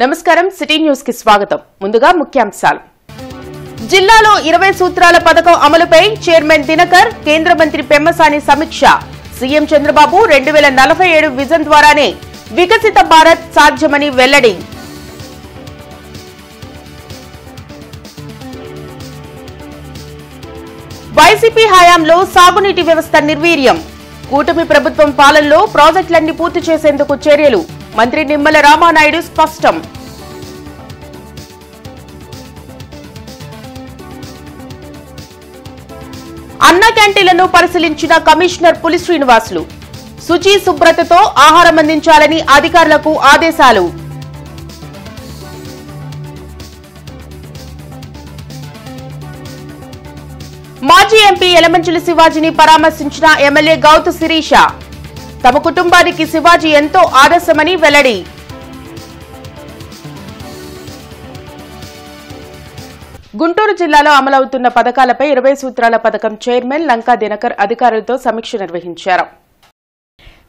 నమస్కారం city news కి స్వాగతం. ముందుగా ముఖ్యాంశాలు. జిల్లాలో 20 సూత్రాల పథకం అమలుపై చైర్మన్ దినకర్, కేంద్ర మంత్రి పెమ్మసాని సమీక్ష. సీఎం చంద్రబాబు 2047 విజన్ ద్వారానే వికసిత భారత్ సాధ్యమని వెల్లడి. వైసీపీ హయాంలో సాగునీటి వ్యవస్థ నిర్వీర్యం. కూటమి ప్రభుత్వం పాలనలో ప్రాజెక్టులన్నీ పూర్తి చేసేందుకు చర్యలు. మంత్రి నిమ్మల రామానాయుడు స్పష్టం. అన్న క్యాంటీన్లను పరిశీలించిన కమిషనర్ పులి శ్రీనివాసులు. శుచి శుభ్రతతో ఆహారం అందించాలని అధికారులకు ఆదేశాలు. మాజీ ఎంపీ యలమంచిలి శివాజీని పరామర్శించిన ఎమ్మెల్యే గౌతు శిరీష. తమ కుటుంబానికి శివాజీ ఎంతో ఆదర్శమని వెల్లడి. గుంటూరు జిల్లాలో అమలవుతున్న పథకాలపై 20 సూత్రాల పథకం చైర్మన్ లంకా దినకర్ అధికారులతో సమీక్ష నిర్వహించారు.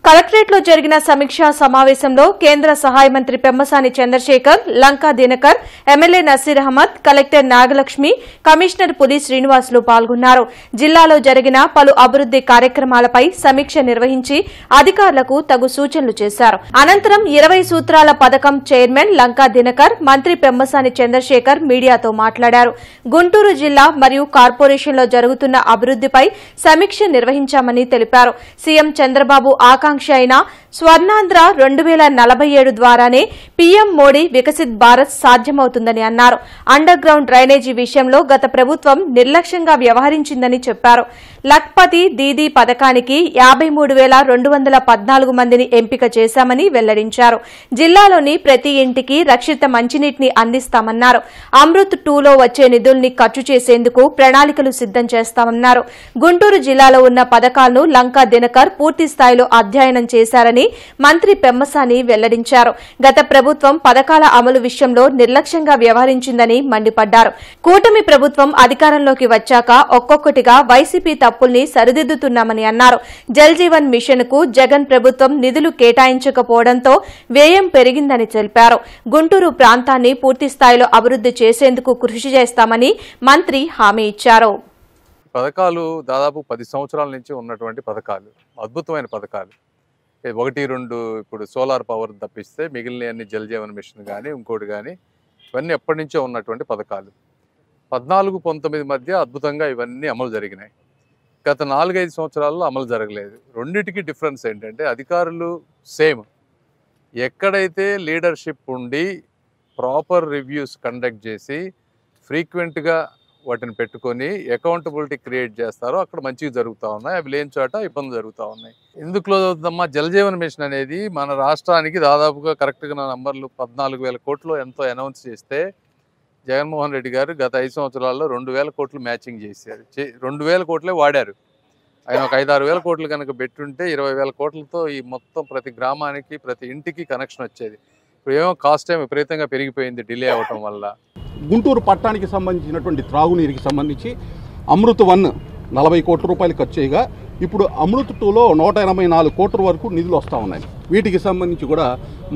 కలెక్టరేట్లో జరిగిన సమీక్షా సమావేశంలో కేంద్ర సహాయ మంత్రి Pemmasani Chandrasekhar, Lanka Dinakar, MLA Naseer Ahmed, collector Nagalakshmi, commissioner Puli Srinivasulu పాల్గొన్నారు. జిల్లాలో జరిగిన పలు అభివృద్ది కార్యక్రమాలపై సమీక్ష నిర్వహించి అధికారులకు తగు సూచనలు చేశారు. అనంతరం 20 సూత్రాల పథకం చైర్మన్ లంకా దినకర్, మంత్రి పెమ్మసాని చంద్రశేఖర్ మీడియాతో మాట్లాడారు. గుంటూరు జిల్లా మరియు కార్పొరేషన్లో జరుగుతున్న అభివృద్దిపై సమీక్ష నిర్వహించామని తెలిపారు. సీఎం చంద్రబాబు ఆకాంక్ష అయిన స్వర్ణాంధ్ర 2047 ద్వారానే పీఎం మోడీ వికసిత్ భారత్ సాధ్యమవుతుందని అన్నారు. అండర్ గ్రౌండ్ డ్రైనేజీ విషయంలో గత ప్రభుత్వం నిర్లక్ష్యంగా వ్యవహరించిందని చెప్పారు. లఖ్పతి దీదీ పథకానికి 53,214 మందిని ఎంపిక చేశామని వెల్లడించారు. జిల్లాలోని ప్రతి ఇంటికి రక్షిత మంచినీటిని అందిస్తామన్నారు. అమృత్ 2లో వచ్చే నిధుల్ని ఖర్చు చేసేందుకు ప్రణాళికలు సిద్దం చేస్తామన్నారు. గుంటూరు జిల్లాలో ఉన్న పథకాలను లంకా దినకర్ పూర్తి స్థాయిలో అధ్యయనం చేశారని మంత్రి పెమ్మసాని వెల్లడించారు. గత ప్రభుత్వం పథకాల అమలు విషయంలో నిర్లక్ష్యంగా వ్యవహరించిందని మండిపడ్డారు. కూటమి ప్రభుత్వం అధికారంలోకి వచ్చాక ఒక్కొక్కటిగా వైసీపీ తప్పుల్ని సరిదిద్దుతున్నామని అన్నారు. జల్ జీవన్ మిషన్ కు జగన్ ప్రభుత్వం నిధులు కేటాయించకపోవడంతో వ్యయం పెరిగిందని తెలిపారు. గుంటూరు ప్రాంతాన్ని పూర్తి స్థాయిలో అభివృద్ది చేసేందుకు కృషి చేస్తామని మంత్రి హామీ ఇచ్చారు. పథకాలు దాదాపు 10 సంవత్సరాల నుంచి ఉన్నటువంటి పథకాలు, అద్భుతమైన పథకాలు. 1-2 ఇప్పుడు సోలార్ పవర్ తప్పిస్తే మిగిలిన అన్ని జల్ జీవన్ మిషన్ కానీ ఇంకోటి కానీ ఇవన్నీ ఎప్పటి నుంచో ఉన్నటువంటి పథకాలు. 14-19 మధ్య అద్భుతంగా ఇవన్నీ అమలు జరిగినాయి. గత 4-5 సంవత్సరాల్లో అమలు జరగలేదు. రెండింటికి డిఫరెన్స్ ఏంటంటే అధికారులు సేమ్, ఎక్కడైతే లీడర్షిప్ ఉండి ప్రాపర్ రివ్యూస్ కండక్ట్ చేసి ఫ్రీక్వెంట్గా వాటిని పెట్టుకొని అకౌంటబిలిటీ క్రియేట్ చేస్తారో అక్కడ మంచిగా జరుగుతూ ఉన్నాయి. అవి లేని చోట ఇబ్బందులు జరుగుతూ ఉన్నాయి. ఎందుకు క్లోజ్ అవుతుందమ్మా? జల్ జీవన్ మిషన్ అనేది మన రాష్ట్రానికి దాదాపుగా కరెక్ట్గా నా నంబర్లు 14,000 కోట్లు ఎంతో అనౌన్స్ చేస్తే జగన్మోహన్ రెడ్డి గారు గత 5 సంవత్సరాల్లో 2,000 కోట్లు మ్యాచింగ్ చేశారు. 2,000 కోట్లే వాడారు. ఆయన ఒక 5-6 కోట్లు కనుక పెట్టుంటే 20,000 కోట్లతో ఈ మొత్తం ప్రతి గ్రామానికి ప్రతి ఇంటికి కనెక్షన్ వచ్చేది. ఇప్పుడు ఏమో కాస్ట్ ఏమో విపరీతంగా పెరిగిపోయింది డిలే అవటం వల్ల. గుంటూరు పట్టణానికి సంబంధించినటువంటి త్రాగునీరుకి సంబంధించి అమృత్ 1 40 కోట్ల రూపాయలు ఖర్చు చేయగా ఇప్పుడు అమృత్ 2లో 184 కోట్ల వరకు నిధులు వస్తూ ఉన్నాయి. వీటికి సంబంధించి కూడా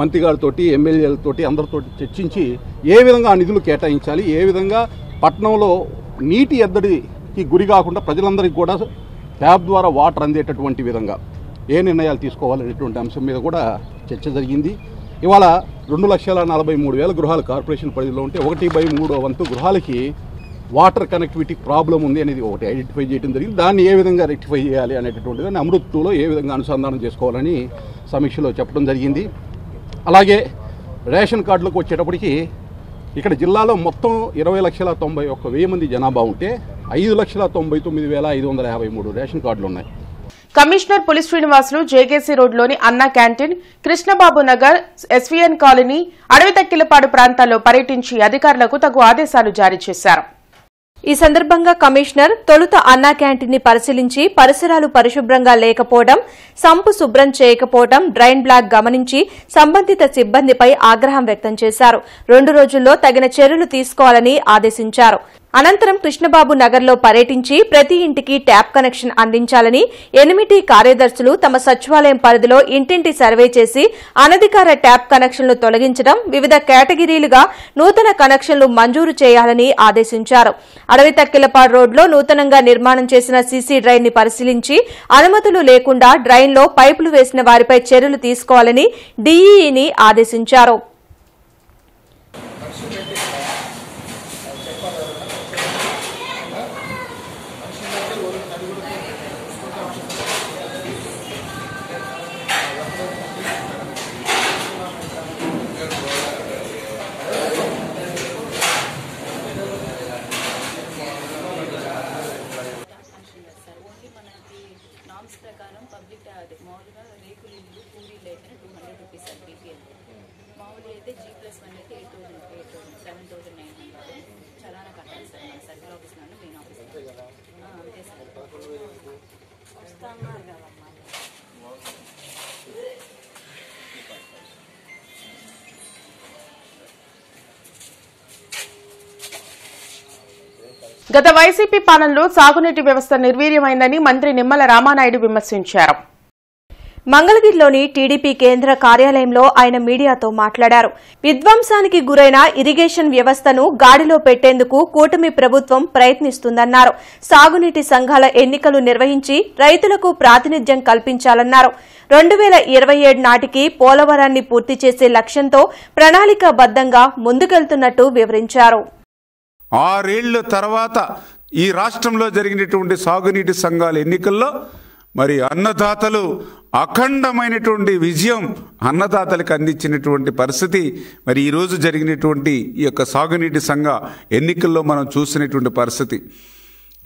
మంత్రి గారితో, ఎమ్మెల్యేలతోటి అందరితో చర్చించి ఏ విధంగా ఆ నిధులు కేటాయించాలి, ఏ విధంగా పట్టణంలో నీటి ఎద్దడికి గురి కాకుండా ప్రజలందరికీ కూడా ట్యాబ్ ద్వారా వాటర్ అందేటటువంటి విధంగా ఏ నిర్ణయాలు తీసుకోవాలనేటువంటి అంశం మీద కూడా చర్చ జరిగింది. ఇవాళ 2,43,000 గృహాలు కార్పొరేషన్ పరిధిలో ఉంటే 1/3 వంతు గృహాలకి వాటర్ కనెక్టివిటీ ప్రాబ్లం ఉంది అనేది ఒకటి ఐడెంటిఫై చేయడం జరిగింది. దాన్ని ఏ విధంగా రెక్టిఫై చేయాలి అనేటటువంటి దాన్ని అమృత్ 2లో ఏ విధంగా అనుసంధానం చేసుకోవాలని సమీక్షలో చెప్పడం జరిగింది. అలాగే రేషన్ కార్డులకు వచ్చేటప్పటికి ఇక్కడ జిల్లాలో మొత్తం 20,91,000 మంది జనాభా ఉంటే 5,99,553 రేషన్ కార్డులు ఉన్నాయి. కమిషనర్ పులి శ్రీనివాసులు జేకేసీ రోడ్లోని Anna canteen, Krishnababu Nagar, SVN colony, Adavitakkilapadu ప్రాంతాల్లో పర్యటించి అధికారులకు తగు ఆదేశాలు జారీ చేశారు. ఈ సందర్భంగా కమిషనర్ తొలుత అన్నా క్యాంటీన్ ని పరిశీలించి పరిసరాలు పరిశుభ్రంగా లేకపోవడం, సంపు శుభ్రం చేయకపోవడం, డ్రైన్ బ్లాక్ గమనించి సంబంధిత సిబ్బందిపై ఆగ్రహం వ్యక్తం చేశారు. 2 రోజుల్లో తగిన చర్యలు తీసుకోవాలని ఆదేశించారు. అనంతరం కృష్ణబాబు నగర్లో పర్యటించి ప్రతి ఇంటికి ట్యాప్ కనెక్షన్ అందించాలని 8 కార్యదర్శులు తమ సచివాలయం పరిధిలో ఇంటింటి సర్వే చేసి అనధికార ట్యాప్ కనెక్షన్లు తొలగించడం, వివిధ కేటగిరీలుగా నూతన కనెక్షన్లు మంజూరు చేయాలని ఆదేశించారు. అడవి తక్కిలపాడు రోడ్లో నూతనంగా నిర్మాణం చేసిన సీసీ డ్రైన్ ని పరిశీలించి అనుమతులు లేకుండా డ్రైన్లో పైపులు వేసిన వారిపై చర్యలు తీసుకోవాలని డీఈని ఆదేశించారు. ప్రకారం పబ్లిక్ మామూలుగా రేకులు ఇల్లు పూరి లేక 200 రూపీస్ సార్ బీపీఎల్. మామూలుగా అయితే G+1 అయితే 8,000 7,900 చలానా కట్టాలి సార్. మన సర్కిల్ ఆఫీస్ నుండి మెయిన్ ఆఫీస్ అంతే సార్. వస్తా అన్నారు కదమ్మా. గత వైసీపీ పాలనలో సాగునీటి వ్యవస్థ నిర్వీర్యమైందని మంత్రి నిమ్మల రామానాయుడు విమర్శించారు. మంగళగిరిలోని టీడీపీ కేంద్ర కార్యాలయంలో ఆయన మీడియాతో మాట్లాడారు. విధ్వంసానికి గురైన ఇరిగేషన్ వ్యవస్థను గాడిలో పెట్టేందుకు కూటమి ప్రభుత్వం ప్రయత్నిస్తుందన్నారు. సాగునీటి సంఘాల ఎన్నికలు నిర్వహించి రైతులకు ప్రాతినిధ్యం కల్పించాలన్నారు. 2027 నాటికి పోలవరాన్ని పూర్తి చేసే లక్ష్యంతో ప్రణాళికాబద్దంగా ముందుకెళ్తున్నట్టు వివరించారు. 6 ఏళ్ల తర్వాత ఈ రాష్ట్రంలో జరిగినటువంటి సాగునీటి సంఘాల ఎన్నికల్లో మరి అన్నదాతలు అఖండమైనటువంటి విజయం అన్నదాతలకు అందించినటువంటి పరిస్థితి మరి ఈరోజు జరిగినటువంటి ఈ యొక్క సాగునీటి సంఘ ఎన్నికల్లో మనం చూసినటువంటి పరిస్థితి.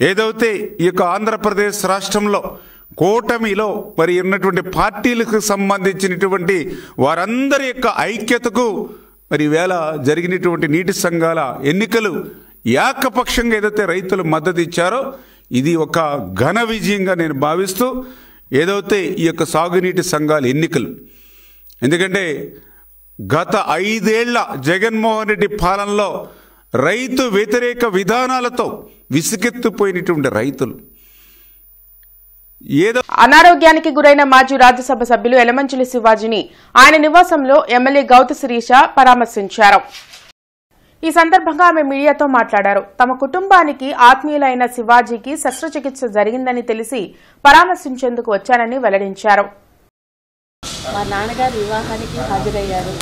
ఏదైతే ఈ యొక్క ఆంధ్రప్రదేశ్ రాష్ట్రంలో కూటమిలో మరి ఉన్నటువంటి పార్టీలకు సంబంధించినటువంటి వారందరి యొక్క ఐక్యతకు మరి వేళ జరిగినటువంటి నీటి సంఘాల ఎన్నికలు ఏకపక్షంగా ఏదైతే రైతులు మద్దతు ఇచ్చారో ఇది ఒక ఘన విజయంగా నేను భావిస్తూ ఏదైతే ఈ యొక్క సాగునీటి సంఘాల ఎన్నికలు, ఎందుకంటే గత 5 ఏళ్ల జగన్మోహన్ రెడ్డి పాలనలో రైతు వ్యతిరేక విధానాలతో విసుగెత్తిపోయినటువంటి రైతులు అనారోగ్యానికి గురైన మాజీ రాజ్యసభ సభ్యులు ఎలమంచిలి శివాజీని ఆయన నివాసంలో ఎమ్మెల్యే గౌతు శిరీష పరామర్శించారు. ఈ సందర్భంగా ఆమె మీడియాతో మాట్లాడారు. తమ కుటుంబానికి ఆత్మీయులైన శివాజీకి శస్త్రచికిత్స జరిగిందని తెలిసి పరామర్శించేందుకు వచ్చానని వెల్లడించారు. మా నాన్నగారు వివాహానికి హాజరయ్యారు.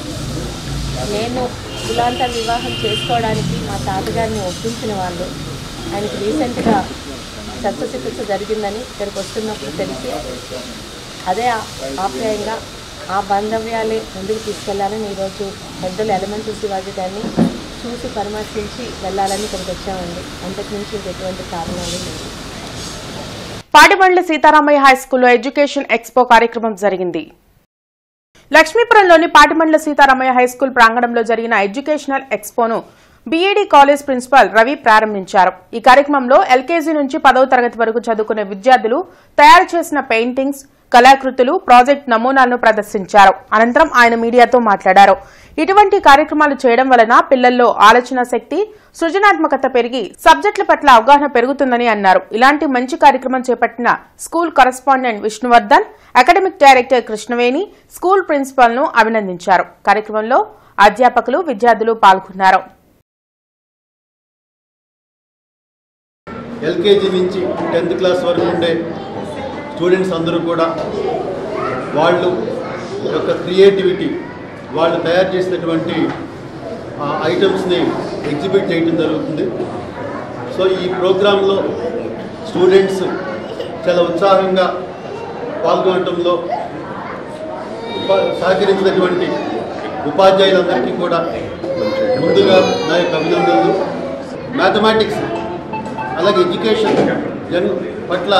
నేను కులాంతర వివాహం చేసుకోవడానికి మా తాతగారిని ఒప్పించిన వాళ్ళు. ఆయనకి రీసెంట్గా శస్త్రచికిత్స జరిగిందని ఇక్కడికి వస్తున్నప్పుడు తెలిసి అదే ఆప్యాయంగా ఆ బాంధవ్యాలే ముందుకు తీసుకెళ్లాలని ఈరోజు పెద్దలు ఎలమంచిలి శివాజీ గారిని చూసి పరామర్శించి వెళ్లాలని ఇక్కడికి వచ్చామండి. అంతకుమించి ఎటువంటి కారణాలు లేవు. పాటిబండ్ల సీతారామయ్య హైస్కూల్లో ఎడ్యుకేషన్ ఎక్స్పో కార్యక్రమం జరిగింది. లక్ష్మీపురంలోని పాటిబండ్ల సీతారామయ్య హైస్కూల్ ప్రాంగణంలో జరిగిన ఎడ్యుకేషనల్ ఎక్స్పోను బీఈడీ కాలేజ్ ప్రిన్సిపాల్ రవి ప్రారంభించారు. ఈ కార్యక్రమంలో ఎల్కేజీ నుంచి 10వ తరగతి వరకు చదువుకునే విద్యార్థులు తయారు చేసిన పెయింటింగ్స్, కళాకృతులు, ప్రాజెక్ట్ నమూనాలను ప్రదర్శించారు. అనంతరం ఆయన మీడియాతో మాట్లాడారు. ఇటువంటి కార్యక్రమాలు చేయడం వలన పిల్లల్లో ఆలోచన శక్తి, సృజనాత్మకత పెరిగి సబ్జెక్టుల పట్ల అవగాహన పెరుగుతుందని అన్నారు. ఇలాంటి మంచి కార్యక్రమం చేపట్టిన school correspondent Vishnuvardhan, academic director Krishnaveni, school principal ను అభినందించారు. కార్యక్రమంలో అధ్యాపకులు, విద్యార్థులు పాల్గొన్నారు. ఎల్కేజీ నుంచి 10th క్లాస్ వరకు ఉండే స్టూడెంట్స్ అందరూ కూడా వాళ్ళు యొక్క క్రియేటివిటీ, వాళ్ళు తయారు చేసినటువంటి ఐటమ్స్ని ఎగ్జిబిట్ చేయడం జరుగుతుంది. సో ఈ ప్రోగ్రాంలో స్టూడెంట్స్ చాలా ఉత్సాహంగా పాల్గొనడంలో సహకరించినటువంటి ఉపాధ్యాయులందరికీ కూడా ముందుగా నా యొక్క అభినందనలు. మ్యాథమెటిక్స్ అలాగే ఎడ్యుకేషన్ పట్ల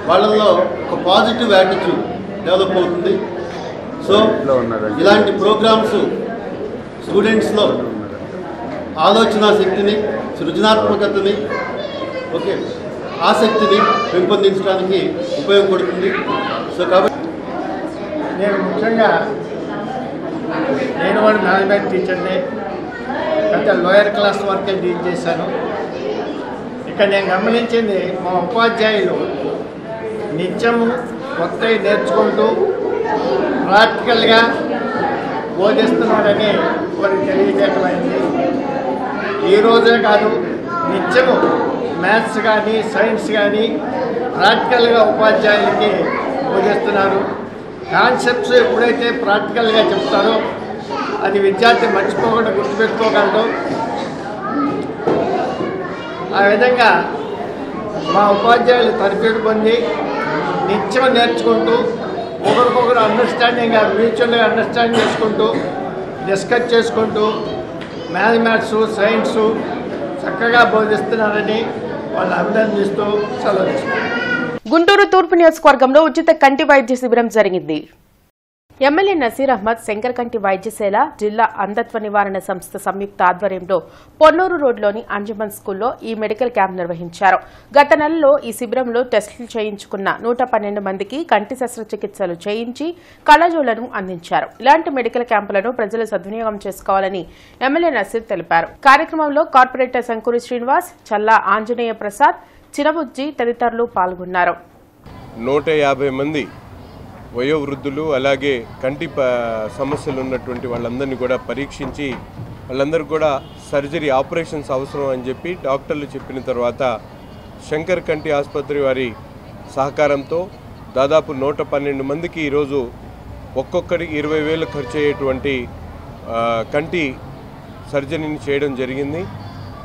వాళ్ళల్లో ఒక పాజిటివ్ యాటిట్యూడ్ డెవలప్ అవుతుంది. సో ఇలాంటి ప్రోగ్రామ్స్ స్టూడెంట్స్లో ఆలోచన శక్తిని, సృజనాత్మకతని, ఆసక్తిని పెంపొందించడానికి ఉపయోగపడుతుంది. సో కాబట్టి ముఖ్యంగా నేను మ్యాథమెటిక్స్ టీచర్ని. లోయర్ క్లాస్ వరకే డీల్ చేశాను. ఇక్కడ నేను గమనించింది మా ఉపాధ్యాయులు నిత్యము కొత్తవి నేర్చుకుంటూ ప్రాక్టికల్గా బోధిస్తున్నారని వారికి తెలియజేయటమైంది. ఈరోజే కాదు, నిత్యము మ్యాథ్స్ కానీ సైన్స్ కానీ ప్రాక్టికల్గా ఉపాధ్యాయులకి బోధిస్తున్నారు. కాన్సెప్ట్స్ ఎప్పుడైతే ప్రాక్టికల్గా చెప్తారో అది విద్యార్థి మర్చిపోకుండా గుర్తుపెట్టుకోగలరు. ఆ విధంగా మా ఉపాధ్యాయులు తరబేటు పొంది నిత్యం నేర్చుకుంటూ ఒకరికొకరు అండర్స్టాండింగ్గా మ్యూచువల్గా అండర్స్టాండ్ చేసుకుంటూ డిస్కస్ చేసుకుంటూ మ్యాథమెటిక్స్ సైన్సు చక్కగా బోధిస్తున్నారని వాళ్ళు అభినందిస్తూ సెలవు. గుంటూరు తూర్పు నియోజకవర్గంలో ఉచిత కంటి వైద్య శిబిరం జరిగింది. ఎమ్మెల్యే నసీర్ అహ్మద్ శంకర్ కంటి వైద్యశాల జిల్లా అంధత్వ నివారణ సంస్థ సంయుక్త ఆధ్వర్యంలో పొన్నూరు రోడ్లోని అంజుమన్ స్కూల్లో ఈ మెడికల్ క్యాంప్ నిర్వహించారు. గత నెలలో ఈ శిబిరంలో టెస్టులు చేయించుకున్న 112 మందికి కంటి శస్త్రచికిత్సలు చేయించి కళ్లజోళ్లను అందించారు. ఇలాంటి మెడికల్ క్యాంపులను ప్రజలు సద్వినియోగం చేసుకోవాలని ఎమ్మెల్యే నసీర్ తెలిపారు. కార్యక్రమంలో కార్పొరేటర్ శంకూరి శ్రీనివాస్, చల్లా ఆంజనేయ ప్రసాద్, చినబుజ్జి తదితరులు పాల్గొన్నారు. 150 మంది వయోవృద్ధులు అలాగే కంటి సమస్యలు ఉన్నటువంటి వాళ్ళందరినీ కూడా పరీక్షించి వాళ్ళందరూ కూడా సర్జరీ ఆపరేషన్స్ అవసరం అని చెప్పి డాక్టర్లు చెప్పిన తర్వాత శంకర్ కంటి ఆసుపత్రి వారి సహకారంతో దాదాపు 112 మందికి ఈరోజు ఒక్కొక్కరికి 20,000 ఖర్చు అయ్యేటువంటి కంటి సర్జరీని చేయడం జరిగింది.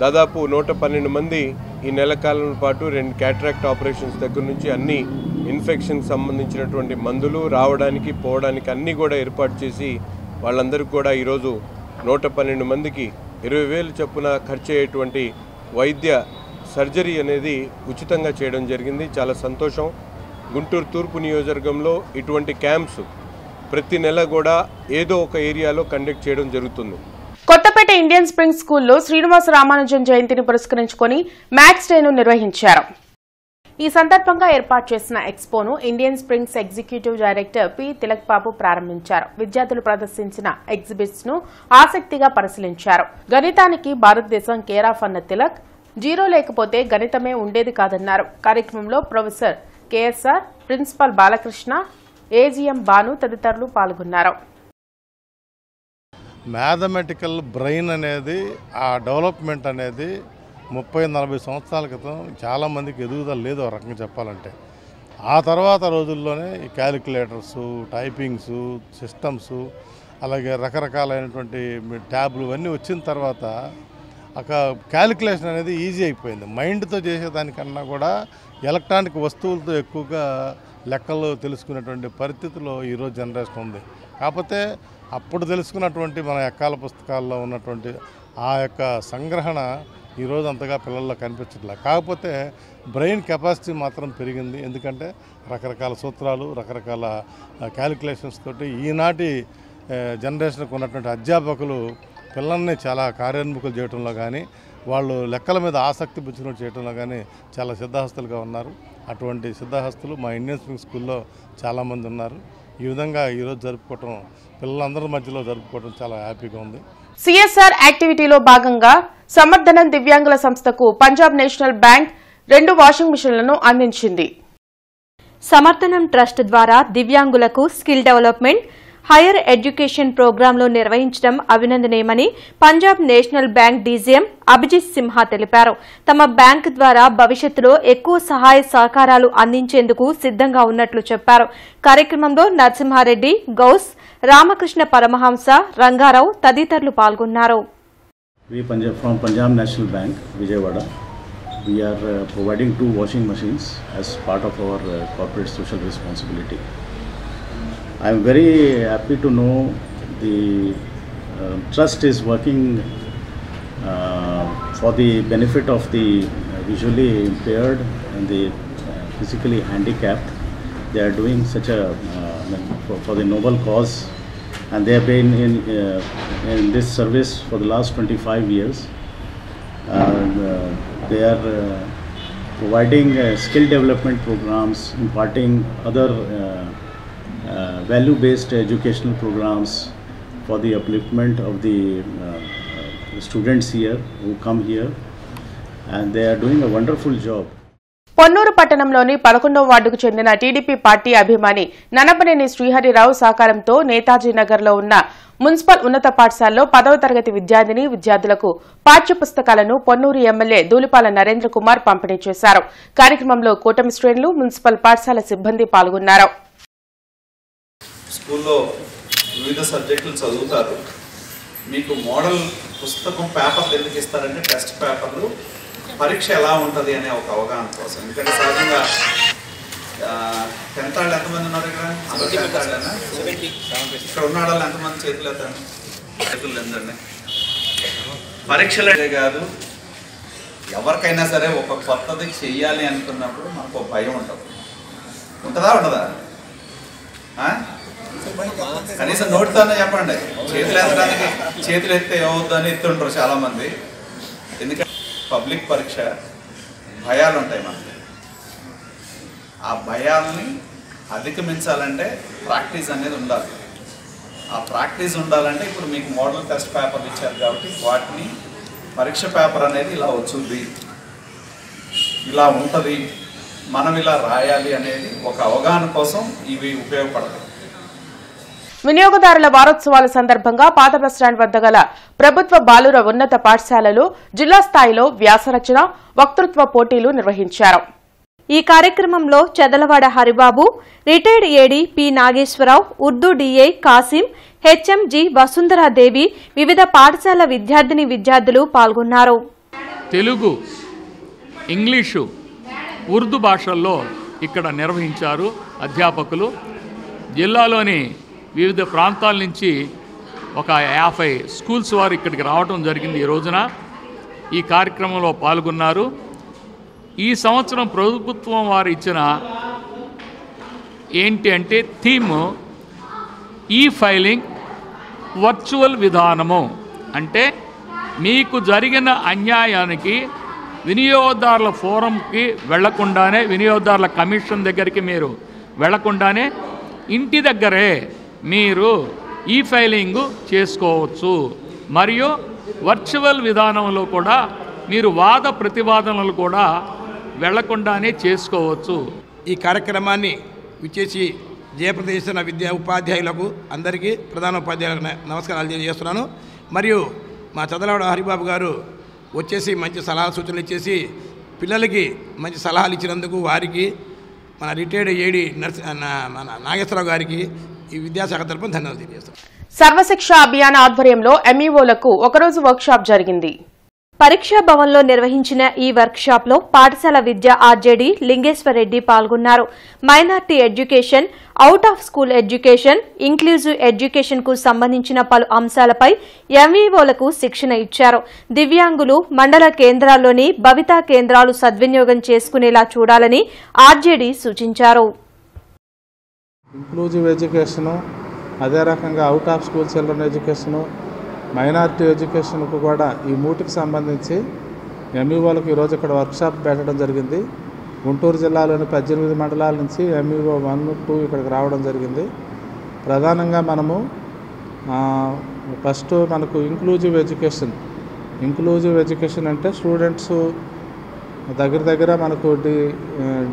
దాదాపు 112 మంది ఈ నెల కాలం పాటు 2 క్యాటరాక్ట్ ఆపరేషన్స్ దగ్గర నుంచి అన్ని ఇన్ఫెక్షన్ సంబంధించినటువంటి మందులు రావడానికి పోవడానికి అన్నీ కూడా ఏర్పాటు చేసి వాళ్ళందరికీ కూడా ఈరోజు 112 మందికి 20,000 చొప్పున ఖర్చు అయ్యేటువంటి వైద్య సర్జరీ అనేది ఉచితంగా చేయడం జరిగింది. చాలా సంతోషం. గుంటూరు తూర్పు నియోజకవర్గంలో ఇటువంటి క్యాంప్స్ ప్రతి నెల కూడా ఏదో ఒక ఏరియాలో కండక్ట్ చేయడం జరుగుతుంది. కొత్తపేట ఇండియన్ స్ప్రింగ్ స్కూల్లో శ్రీనివాస రామానుజన్ జయంతిని పురస్కరించుకుని మ్యాథ్స్ డేను నిర్వహించారు. ఈ సందర్భంగా ఏర్పాటు చేసిన ఎక్స్పోను Indian springs executive director P Tilak Babu ప్రారంభించారు. విద్యార్థులు ప్రదర్శించిన ఎగ్జిబిట్స్ ను ఆసక్తిగా పరిశీలించారు. గణితానికి భారతదేశం కేరాఫ్ అన్న తిలక్, జీరో లేకపోతే గణితమే ఉండేది కాదన్నారు. కార్యక్రమంలో professor KSR, principal Balakrishna, AGM Bhanu తదితరులు పాల్గొన్నారు. మ్యాథమెటికల్ బ్రెయిన్ అనేది ఆ డెవలప్మెంట్ అనేది 30-40 సంవత్సరాల క్రితం చాలామందికి ఎదుగుదల లేదు ఒక రకంగా చెప్పాలంటే. ఆ తర్వాత రోజుల్లోనే ఈ క్యాలిక్యులేటర్సు, టైపింగ్సు, సిస్టమ్సు, అలాగే రకరకాలైనటువంటి ట్యాబ్లు ఇవన్నీ వచ్చిన తర్వాత ఒక క్యాలిక్యులేషన్ అనేది ఈజీ అయిపోయింది. మైండ్తో చేసేదానికన్నా కూడా ఎలక్ట్రానిక్ వస్తువులతో ఎక్కువగా లెక్కలు తెలుసుకునేటువంటి పరిస్థితిలో ఈరోజు జనరేషన్ ఉంది. కాకపోతే అప్పుడు తెలుసుకున్నటువంటి మన ఎక్కాల పుస్తకాల్లో ఉన్నటువంటి ఆ యొక్క సంగ్రహణ ఈరోజు అంతగా పిల్లల్లో కనిపించట్లేదు. కాకపోతే బ్రెయిన్ కెపాసిటీ మాత్రం పెరిగింది. ఎందుకంటే రకరకాల సూత్రాలు, రకరకాల క్యాలిక్యులేషన్స్ తోటి ఈనాటి జనరేషన్కి ఉన్నటువంటి అధ్యాపకులు పిల్లల్ని చాలా కార్యోన్ముఖులు చేయడంలో కానీ, వాళ్ళు లెక్కల మీద ఆసక్తి పెంచుకుని చేయడంలో కానీ చాలా సిద్ధహస్తులుగా ఉన్నారు. అటువంటి సిద్ధహస్తులు మా ఇండియన్ స్ప్రింగ్ స్కూల్లో చాలామంది ఉన్నారు. ఈ విధంగా ఈరోజు జరుపుకోవటం, పిల్లలందరి మధ్యలో జరుపుకోవడం చాలా హ్యాపీగా ఉంది. సిఎస్ఆర్ యాక్టివిటీలో భాగంగా సమర్థనం దివ్యాంగుల సంస్థకు పంజాబ్ నేషనల్ బ్యాంక్ 2 వాషింగ్ మిషన్లను అందించింది. సమర్థనం ట్రస్ట్ ద్వారా దివ్యాంగులకు స్కిల్ డెవలప్మెంట్, హైయర్ ఎడ్యుకేషన్ ప్రోగ్రాంలు నిర్వహించడం అభినందనీయమని Punjab national bank DGM Abhijit Simha తెలిపారు. తమ బ్యాంక్ ద్వారా భవిష్యత్తులో ఎక్కువ సహాయ సహకారాలు అందించేందుకు సిద్ధంగా ఉన్నట్లు చెప్పారు. కార్యక్రమంలో నరసింహారెడ్డి, గౌస్, రామకృష్ణ పరమహంస, రంగారావు తదితరులు పాల్గొన్నారు. From Punjab National Bank, Vijayawada, we are providing 2 washing machines as part of our corporate social responsibility. I am very happy to know the trust is working for the benefit of the visually impaired and the physically handicapped. They are doing such a for the noble cause, and they have been in this service for the last 25 years. They are providing skill development programs, imparting other value-based educational programs for the upliftment of the students here who come here. and they are doing a wonderful job. Ponnuru పట్టణంలోని 11వ వార్డుకు చెందిన TDP party అభిమాని ననపనేని శ్రీహరిరావు సహకారంతో నేతాజీ నగర్లో ఉన్న municipal ఉన్నత పాఠశాలలో 10వ తరగతి విద్యార్థులకు పాఠ్య పుస్తకాలను పొన్నూరు ఎమ్మెల్యే దూలిపాల నరేంద్ర కుమార్ పంపిణీ చేశారు. కార్యక్రమంలో కూటమి శ్రేణులు, మున్సిపల్ పాఠశాల సిబ్బంది పాల్గొన్నారు. స్కూల్లో వివిధ సబ్జెక్టులు చదువుతారు. మీకు మోడల్ పుస్తకం పేపర్లు ఎందుకు ఇస్తారంటే టెస్ట్ పేపర్లు పరీక్ష ఎలా ఉంటుంది అనే ఒక అవగాహన కోసం. ఎందుకంటే సహజంగా 10th వాళ్ళు ఎంతమంది ఉన్నారు ఇక్కడ? అందరూ 10th వాళ్ళేనా? ఇక్కడ ఉన్న వాళ్ళు ఎంతమంది చేతులు ఎత్తండి, చేతులు ఎంతండి. పరీక్షలే కాదు, ఎవరికైనా సరే ఒక కొత్తది చెయ్యాలి అనుకున్నప్పుడు మనకు ఒక భయం ఉంటుంది. ఉంటుందా ఉండదా? కనీసం నోటితోనే చెప్పండి. చేతులు ఎత్తడానికి చేతులు ఎత్తే ఏమవుద్దని ఎత్తుంటారు చాలామంది. ఎందుకంటే పబ్లిక్ పరీక్ష భయాలు ఉంటాయి మనకి. ఆ భయాల్ని అధిగమించాలంటే ప్రాక్టీస్ అనేది ఉండాలి. ఆ ప్రాక్టీస్ ఉండాలంటే ఇప్పుడు మీకు మోడల్ టెస్ట్ పేపర్లు ఇచ్చారు కాబట్టి వాటిని పరీక్ష పేపర్ అనేది ఇలా వచ్చుద్ది, ఇలా ఉంటుంది, మనం ఇలా రాయాలి అనేది ఒక అవగాహన కోసం ఇవి ఉపయోగపడతాయి. వినియోగదారుల వారోత్సవాల సందర్భంగా పాత బస్టాండ్ వద్ద గల ప్రభుత్వ బాలుర ఉన్నత పాఠశాలలో జిల్లా స్థాయిలో వ్యాసరచన, వక్తృత్వ పోటీలు నిర్వహించారు. ఈ కార్యక్రమంలో Chedalavada Haribabu, retired AD P Nageswararao, Urdu DA Kasim, HMG Vasundharadevi, వివిధ పాఠశాల విద్యార్థులు పాల్గొన్నారు. తెలుగు, ఇంగ్లీషు, ఉర్దూ భాషల్లో ఇక్కడ నిర్వహించారు అధ్యాపకులు. జిల్లాలోని వివిధ ప్రాంతాల నుంచి ఒక 50 స్కూల్స్ వారు ఇక్కడికి రావడం జరిగింది. ఈ రోజున ఈ కార్యక్రమంలో పాల్గొన్నారు. ఈ సంవత్సరం ప్రభుత్వం వారు ఇచ్చిన ఏంటి అంటే థీమ్ ఈ ఫైలింగ్ వర్చువల్ విధానము. అంటే మీకు జరిగిన అన్యాయానికి వినియోగదారుల ఫోరంకి వెళ్లకుండానే, వినియోగదారుల కమిషన్ దగ్గరికి మీరు వెళ్లకుండానే ఇంటి దగ్గరే మీరు ఈ ఫైలింగ్ చేసుకోవచ్చు. మరియు వర్చువల్ విధానంలో కూడా మీరు వాద ప్రతివాదనలు కూడా వెళ్లకుండానే చేసుకోవచ్చు. ఈ కార్యక్రమాన్ని విచ్చేసి జయప్రద చేస్తున్న విద్యా ఉపాధ్యాయులకు అందరికీ, ప్రధాన ఉపాధ్యాయులకు నమస్కారాలు తెలియజేస్తున్నాను. మరియు మా చదలవాడ హరిబాబు గారు వచ్చేసి మంచి సలహా సూచనలు ఇచ్చేసి పిల్లలకి మంచి సలహాలు ఇచ్చినందుకు వారికి, మన రిటైర్డ్ ఏడీ మన నాగేశ్వరరావు గారికి ఈ విద్యాశాఖ తరపున ధన్యవాదాలు తెలియజేస్తాం. సర్వశిక్ష అభియాన్ ఆధ్వర్యంలో ఎంఈఓలకు ఒకరోజు వర్క్షాప్ జరిగింది. పరీక్షా భవన్లో నిర్వహించిన ఈ వర్క్షాప్లో పాఠశాల విద్యా ఆర్జేడీ లింగేశ్వరరెడ్డి పాల్గొన్నారు. Minority education, out of school education, inclusive education కు సంబంధించిన పలు అంశాలపై ఎంఈఓలకు శిక్షణ ఇచ్చారు. దివ్యాంగులు మండల కేంద్రాల్లోని భవితా కేంద్రాలు సద్వినియోగం చేసుకునేలా చూడాలని ఆర్జేడీ సూచించారు. ఇంక్లూజివ్ ఎడ్యుకేషను, అదే రకంగా out of school children education, minority ఎడ్యుకేషన్కు కూడా ఈ మూటికి సంబంధించి ఎంఈఓలకు ఈరోజు ఇక్కడ వర్క్షాప్ పెట్టడం జరిగింది. గుంటూరు జిల్లాలోని 18 మండలాల నుంచి ఎంఈఓ 1, 2 ఇక్కడికి రావడం జరిగింది. ప్రధానంగా మనము ఫస్ట్ మనకు ఇంక్లూజివ్ ఎడ్యుకేషన్ అంటే స్టూడెంట్స్ దగ్గర మనకు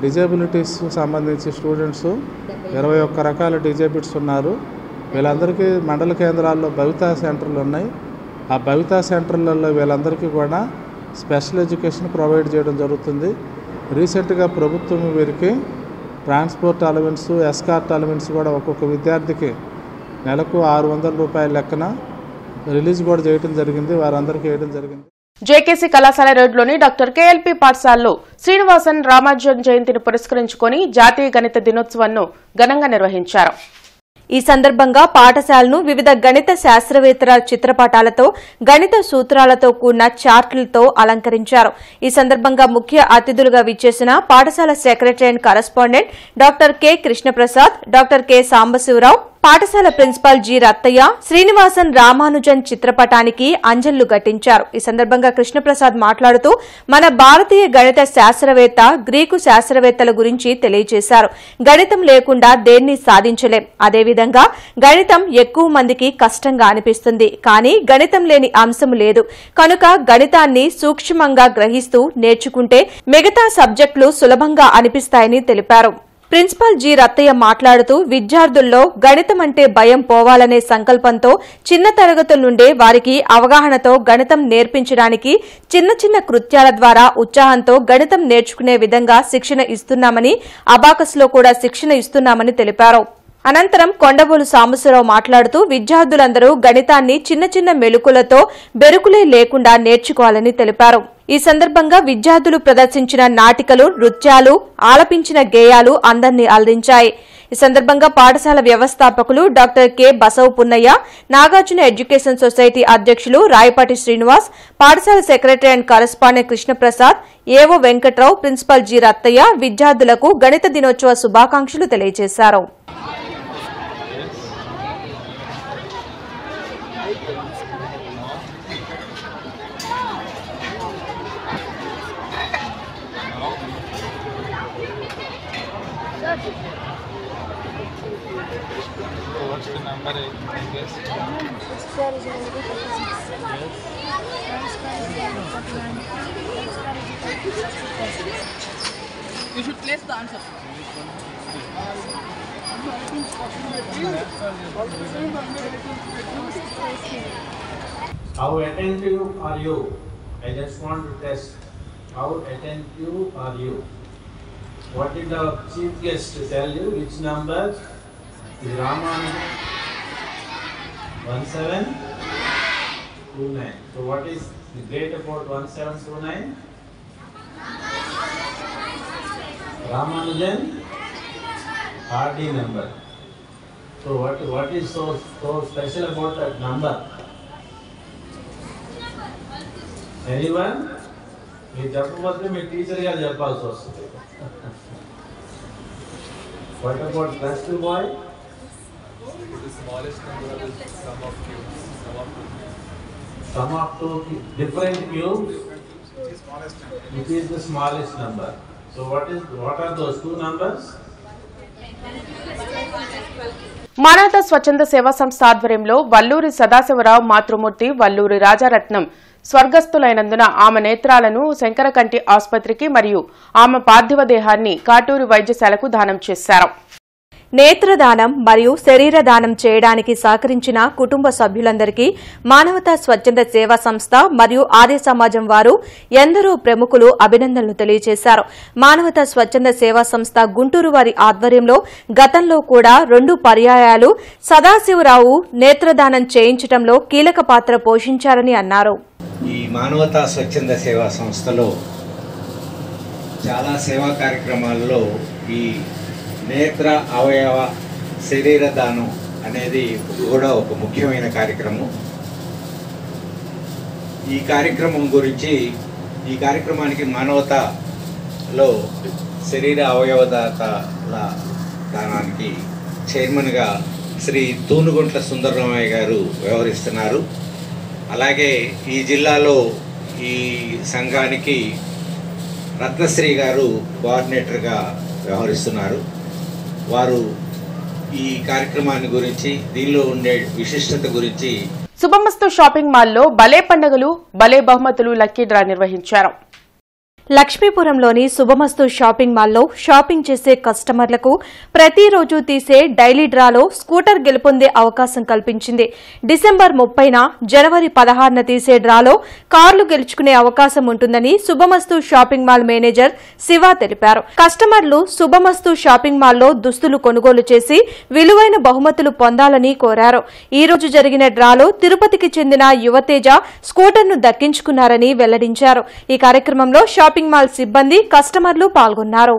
డిజేబిలిటీస్ సంబంధించి స్టూడెంట్స్ 21 రకాల డిజేబిలిటీస్ ఉన్నారు. వీళ్ళందరికీ మండల కేంద్రాల్లో భవితా సెంటర్లు ఉన్నాయి. ఆ భవితా సెంటర్లలో వీళ్ళందరికీ కూడా స్పెషల్ ఎడ్యుకేషన్ ప్రొవైడ్ చేయడం జరుగుతుంది. రీసెంట్గా ప్రభుత్వం వీరికి ట్రాన్స్పోర్ట్ అలవెన్స్, ఎస్కార్ట్ అలవెన్స్ కూడా ఒక్కొక్క విద్యార్థికి నెలకు 600 రూపాయల లెక్కన రిలీజ్ కూడా చేయడం జరిగింది. వారందరికీ వేయడం జరిగింది. జేకేసీ కళాశాల రోడ్లోని డాక్టర్ కేఎల్పీ పాఠశాలలో శ్రీనివాసన్ రామానుజన్ జయంతిని పురస్కరించుకుని జాతీయ గణిత దినోత్సవాన్ని ఘనంగా నిర్వహించారు. ఈ సందర్భంగా పాఠశాలను వివిధ గణిత శాస్త్రవేత్తల చిత్రపటాలతో, గణిత సూత్రాలతో కూడిన చార్టులతో అలంకరించారు. ఈ సందర్భంగా ముఖ్య అతిథులుగా విచ్చేసిన పాఠశాల secretary and correspondent doctor K Krishnaprasad, doctor K Sambasivarao, పాఠశాల ప్రిన్సిపాల్ జి రత్తయ్య శ్రీనివాసన్ రామానుజన్ చిత్రపటానికి అంజళ్లు ఘటించారు. ఈ సందర్భంగా కృష్ణప్రసాద్ మాట్లాడుతూ మన భారతీయ గణిత శాస్త్రవేత్త గ్రీకు శాస్త్రవేత్తల గురించి తెలియజేశారు. గణితం లేకుండా దేన్ని సాధించలేం. అదేవిధంగా గణితం ఎక్కువ మందికి కష్టంగా అనిపిస్తుంది. కానీ గణితం లేని అంశం లేదు. కనుక గణితాన్ని సూక్ష్మంగా గ్రహిస్తూ నేర్చుకుంటే మిగతా సబ్జెక్టులు సులభంగా అనిపిస్తాయని తెలిపారు. ప్రిన్సిపాల్ జి రత్తయ్య మాట్లాడుతూ విద్యార్థుల్లో గణితం అంటే భయం పోవాలనే సంకల్పంతో చిన్న తరగతుల నుండే వారికి అవగాహనతో గణితం నేర్పించడానికి చిన్న చిన్న కృత్యాల ద్వారా ఉత్సాహంతో గణితం నేర్చుకునే విధంగా శిక్షణ ఇస్తున్నామని, అబాకస్లో కూడా శిక్షణ ఇస్తున్నామని తెలిపారు. అనంతరం కొండబోలు సాంబశివరావు మాట్లాడుతూ విద్యార్థులందరూ గణితాన్ని చిన్న చిన్న మెళుకులతో బెరుకులే లేకుండా నేర్చుకోవాలని తెలిపారు. ఈ సందర్భంగా విద్యార్థులు ప్రదర్శించిన నాటికలు, నృత్యాలు, ఆలపించిన గేయాలు అందరినీ అలరించాయి. ఈ సందర్భంగా పాఠశాల వ్యవస్థాపకులు doctor K Basava Punnaiah, Nagarjuna education society అధ్యక్షులు రాయపాటి శ్రీనివాస్, పాఠశాల సెక్రటరీ అండ్ కరెస్పాండెంట్ కృష్ణప్రసాద్, ఏవో వెంకట్రావు, ప్రిన్సిపాల్ జి రత్తయ్య విద్యార్థులకు గణిత దినోత్సవ శుభాకాంక్షలు తెలియజేశారు. What's the number? I guess. Sir is equal to 36. Yes. Y square is equal to 49. X square is equal to 66. You should place the answer. How attentive are you? I just want to test. How attentive are you? What did the chief guest tell you? Which number is Ramanujan? 1729. So what is the great about 1729? Ramanujan RD number. So what is so special about that number? Anyone? మీరు చెప్పకపోతే మీ teacher గారు చెప్పాల్సి వస్తుంది. What about first boy? The smallest number is sum of cubes. Sum of two different cubes. Which is the smallest number? So what are those two numbers? మానవతా స్వచ్ఛంద సేవా సంస్థ ఆధ్వర్యంలో వల్లూరి సదాశివరావు మాతృమూర్తి వల్లూరి రాజారత్నం స్వర్గస్థులైనందున ఆమె నేత్రాలను శంకరకంటి ఆసుపత్రికి మరియు ఆమె పార్థివ దేహాన్ని కాటూరు వైద్యశాలకు దానం చేశారు. నేత్రదానం మరియు శరీర దానం చేయడానికి సహకరించిన కుటుంబ సభ్యులందరికీ మానవతా స్వచ్ఛంద సేవా సంస్థ మరియు ఆర్య సమాజం వారు ఎందరో ప్రముఖులు అభినందనలు తెలియజేశారు. మానవతా స్వచ్ఛంద సేవా సంస్థ గుంటూరు వారి ఆధ్వర్యంలో గతంలో కూడా 2 పర్యాయాలు సదాశివరావు నేత్రదానం చేయించడంలో కీలక పాత్ర పోషించారని అన్నారు. ఈ మానవతా స్వచ్ఛంద సేవా సంస్థలో చాలా సేవా కార్యక్రమాల్లో ఈ నేత్ర అవయవ శరీర దానం అనేది కూడా ఒక ముఖ్యమైన కార్యక్రమం. ఈ కార్యక్రమానికి మానవతలో శరీర అవయవదాతల దానానికి చైర్మన్గా శ్రీ తూనుగుంట్ల సుందరరామయ్య గారు వ్యవహరిస్తున్నారు. అలాగే ఈ జిల్లాలో ఈ సంఘానికి రత్నశ్రీ గారు కోఆర్డినేటర్గా వ్యవహరిస్తున్నారు. వారు ఈ కార్యక్రమాన్ని గురించి, దీనిలో ఉండే విశిష్టత గురించి శుభమస్తు షాపింగ్ మాల్లో భలే పండుగలు భలే బహుమతులు లక్కీ డ్రా నిర్వహించారు. లక్ష్మీపురంలోని శుభమస్తు షాపింగ్ మాల్లో షాపింగ్ చేసే కస్టమర్లకు ప్రతిరోజు తీసే డైలీ డ్రాలో స్కూటర్ గెలుపొందే అవకాశం కల్పించింది. డిసెంబర్ 30న జనవరి 16న తీసే డ్రాలో కార్లు గెలుచుకునే అవకాశం ఉంటుందని శుభమస్తు షాపింగ్ మాల్ మేనేజర్ శివ తెలిపారు. కస్టమర్లు శుభమస్తు షాపింగ్ మాల్లో దుస్తులు కొనుగోలు చేసి విలువైన బహుమతులు పొందాలని కోరారు. ఈ రోజు జరిగిన డ్రాలో తిరుపతికి చెందిన యువతేజ స్కూటర్ను దక్కించుకున్నారని వెల్లడించారు. ఈ కార్యక్రమంలో షాపింగ్ మాల్ సిబ్బంది, కస్టమర్లు పాల్గొన్నారు.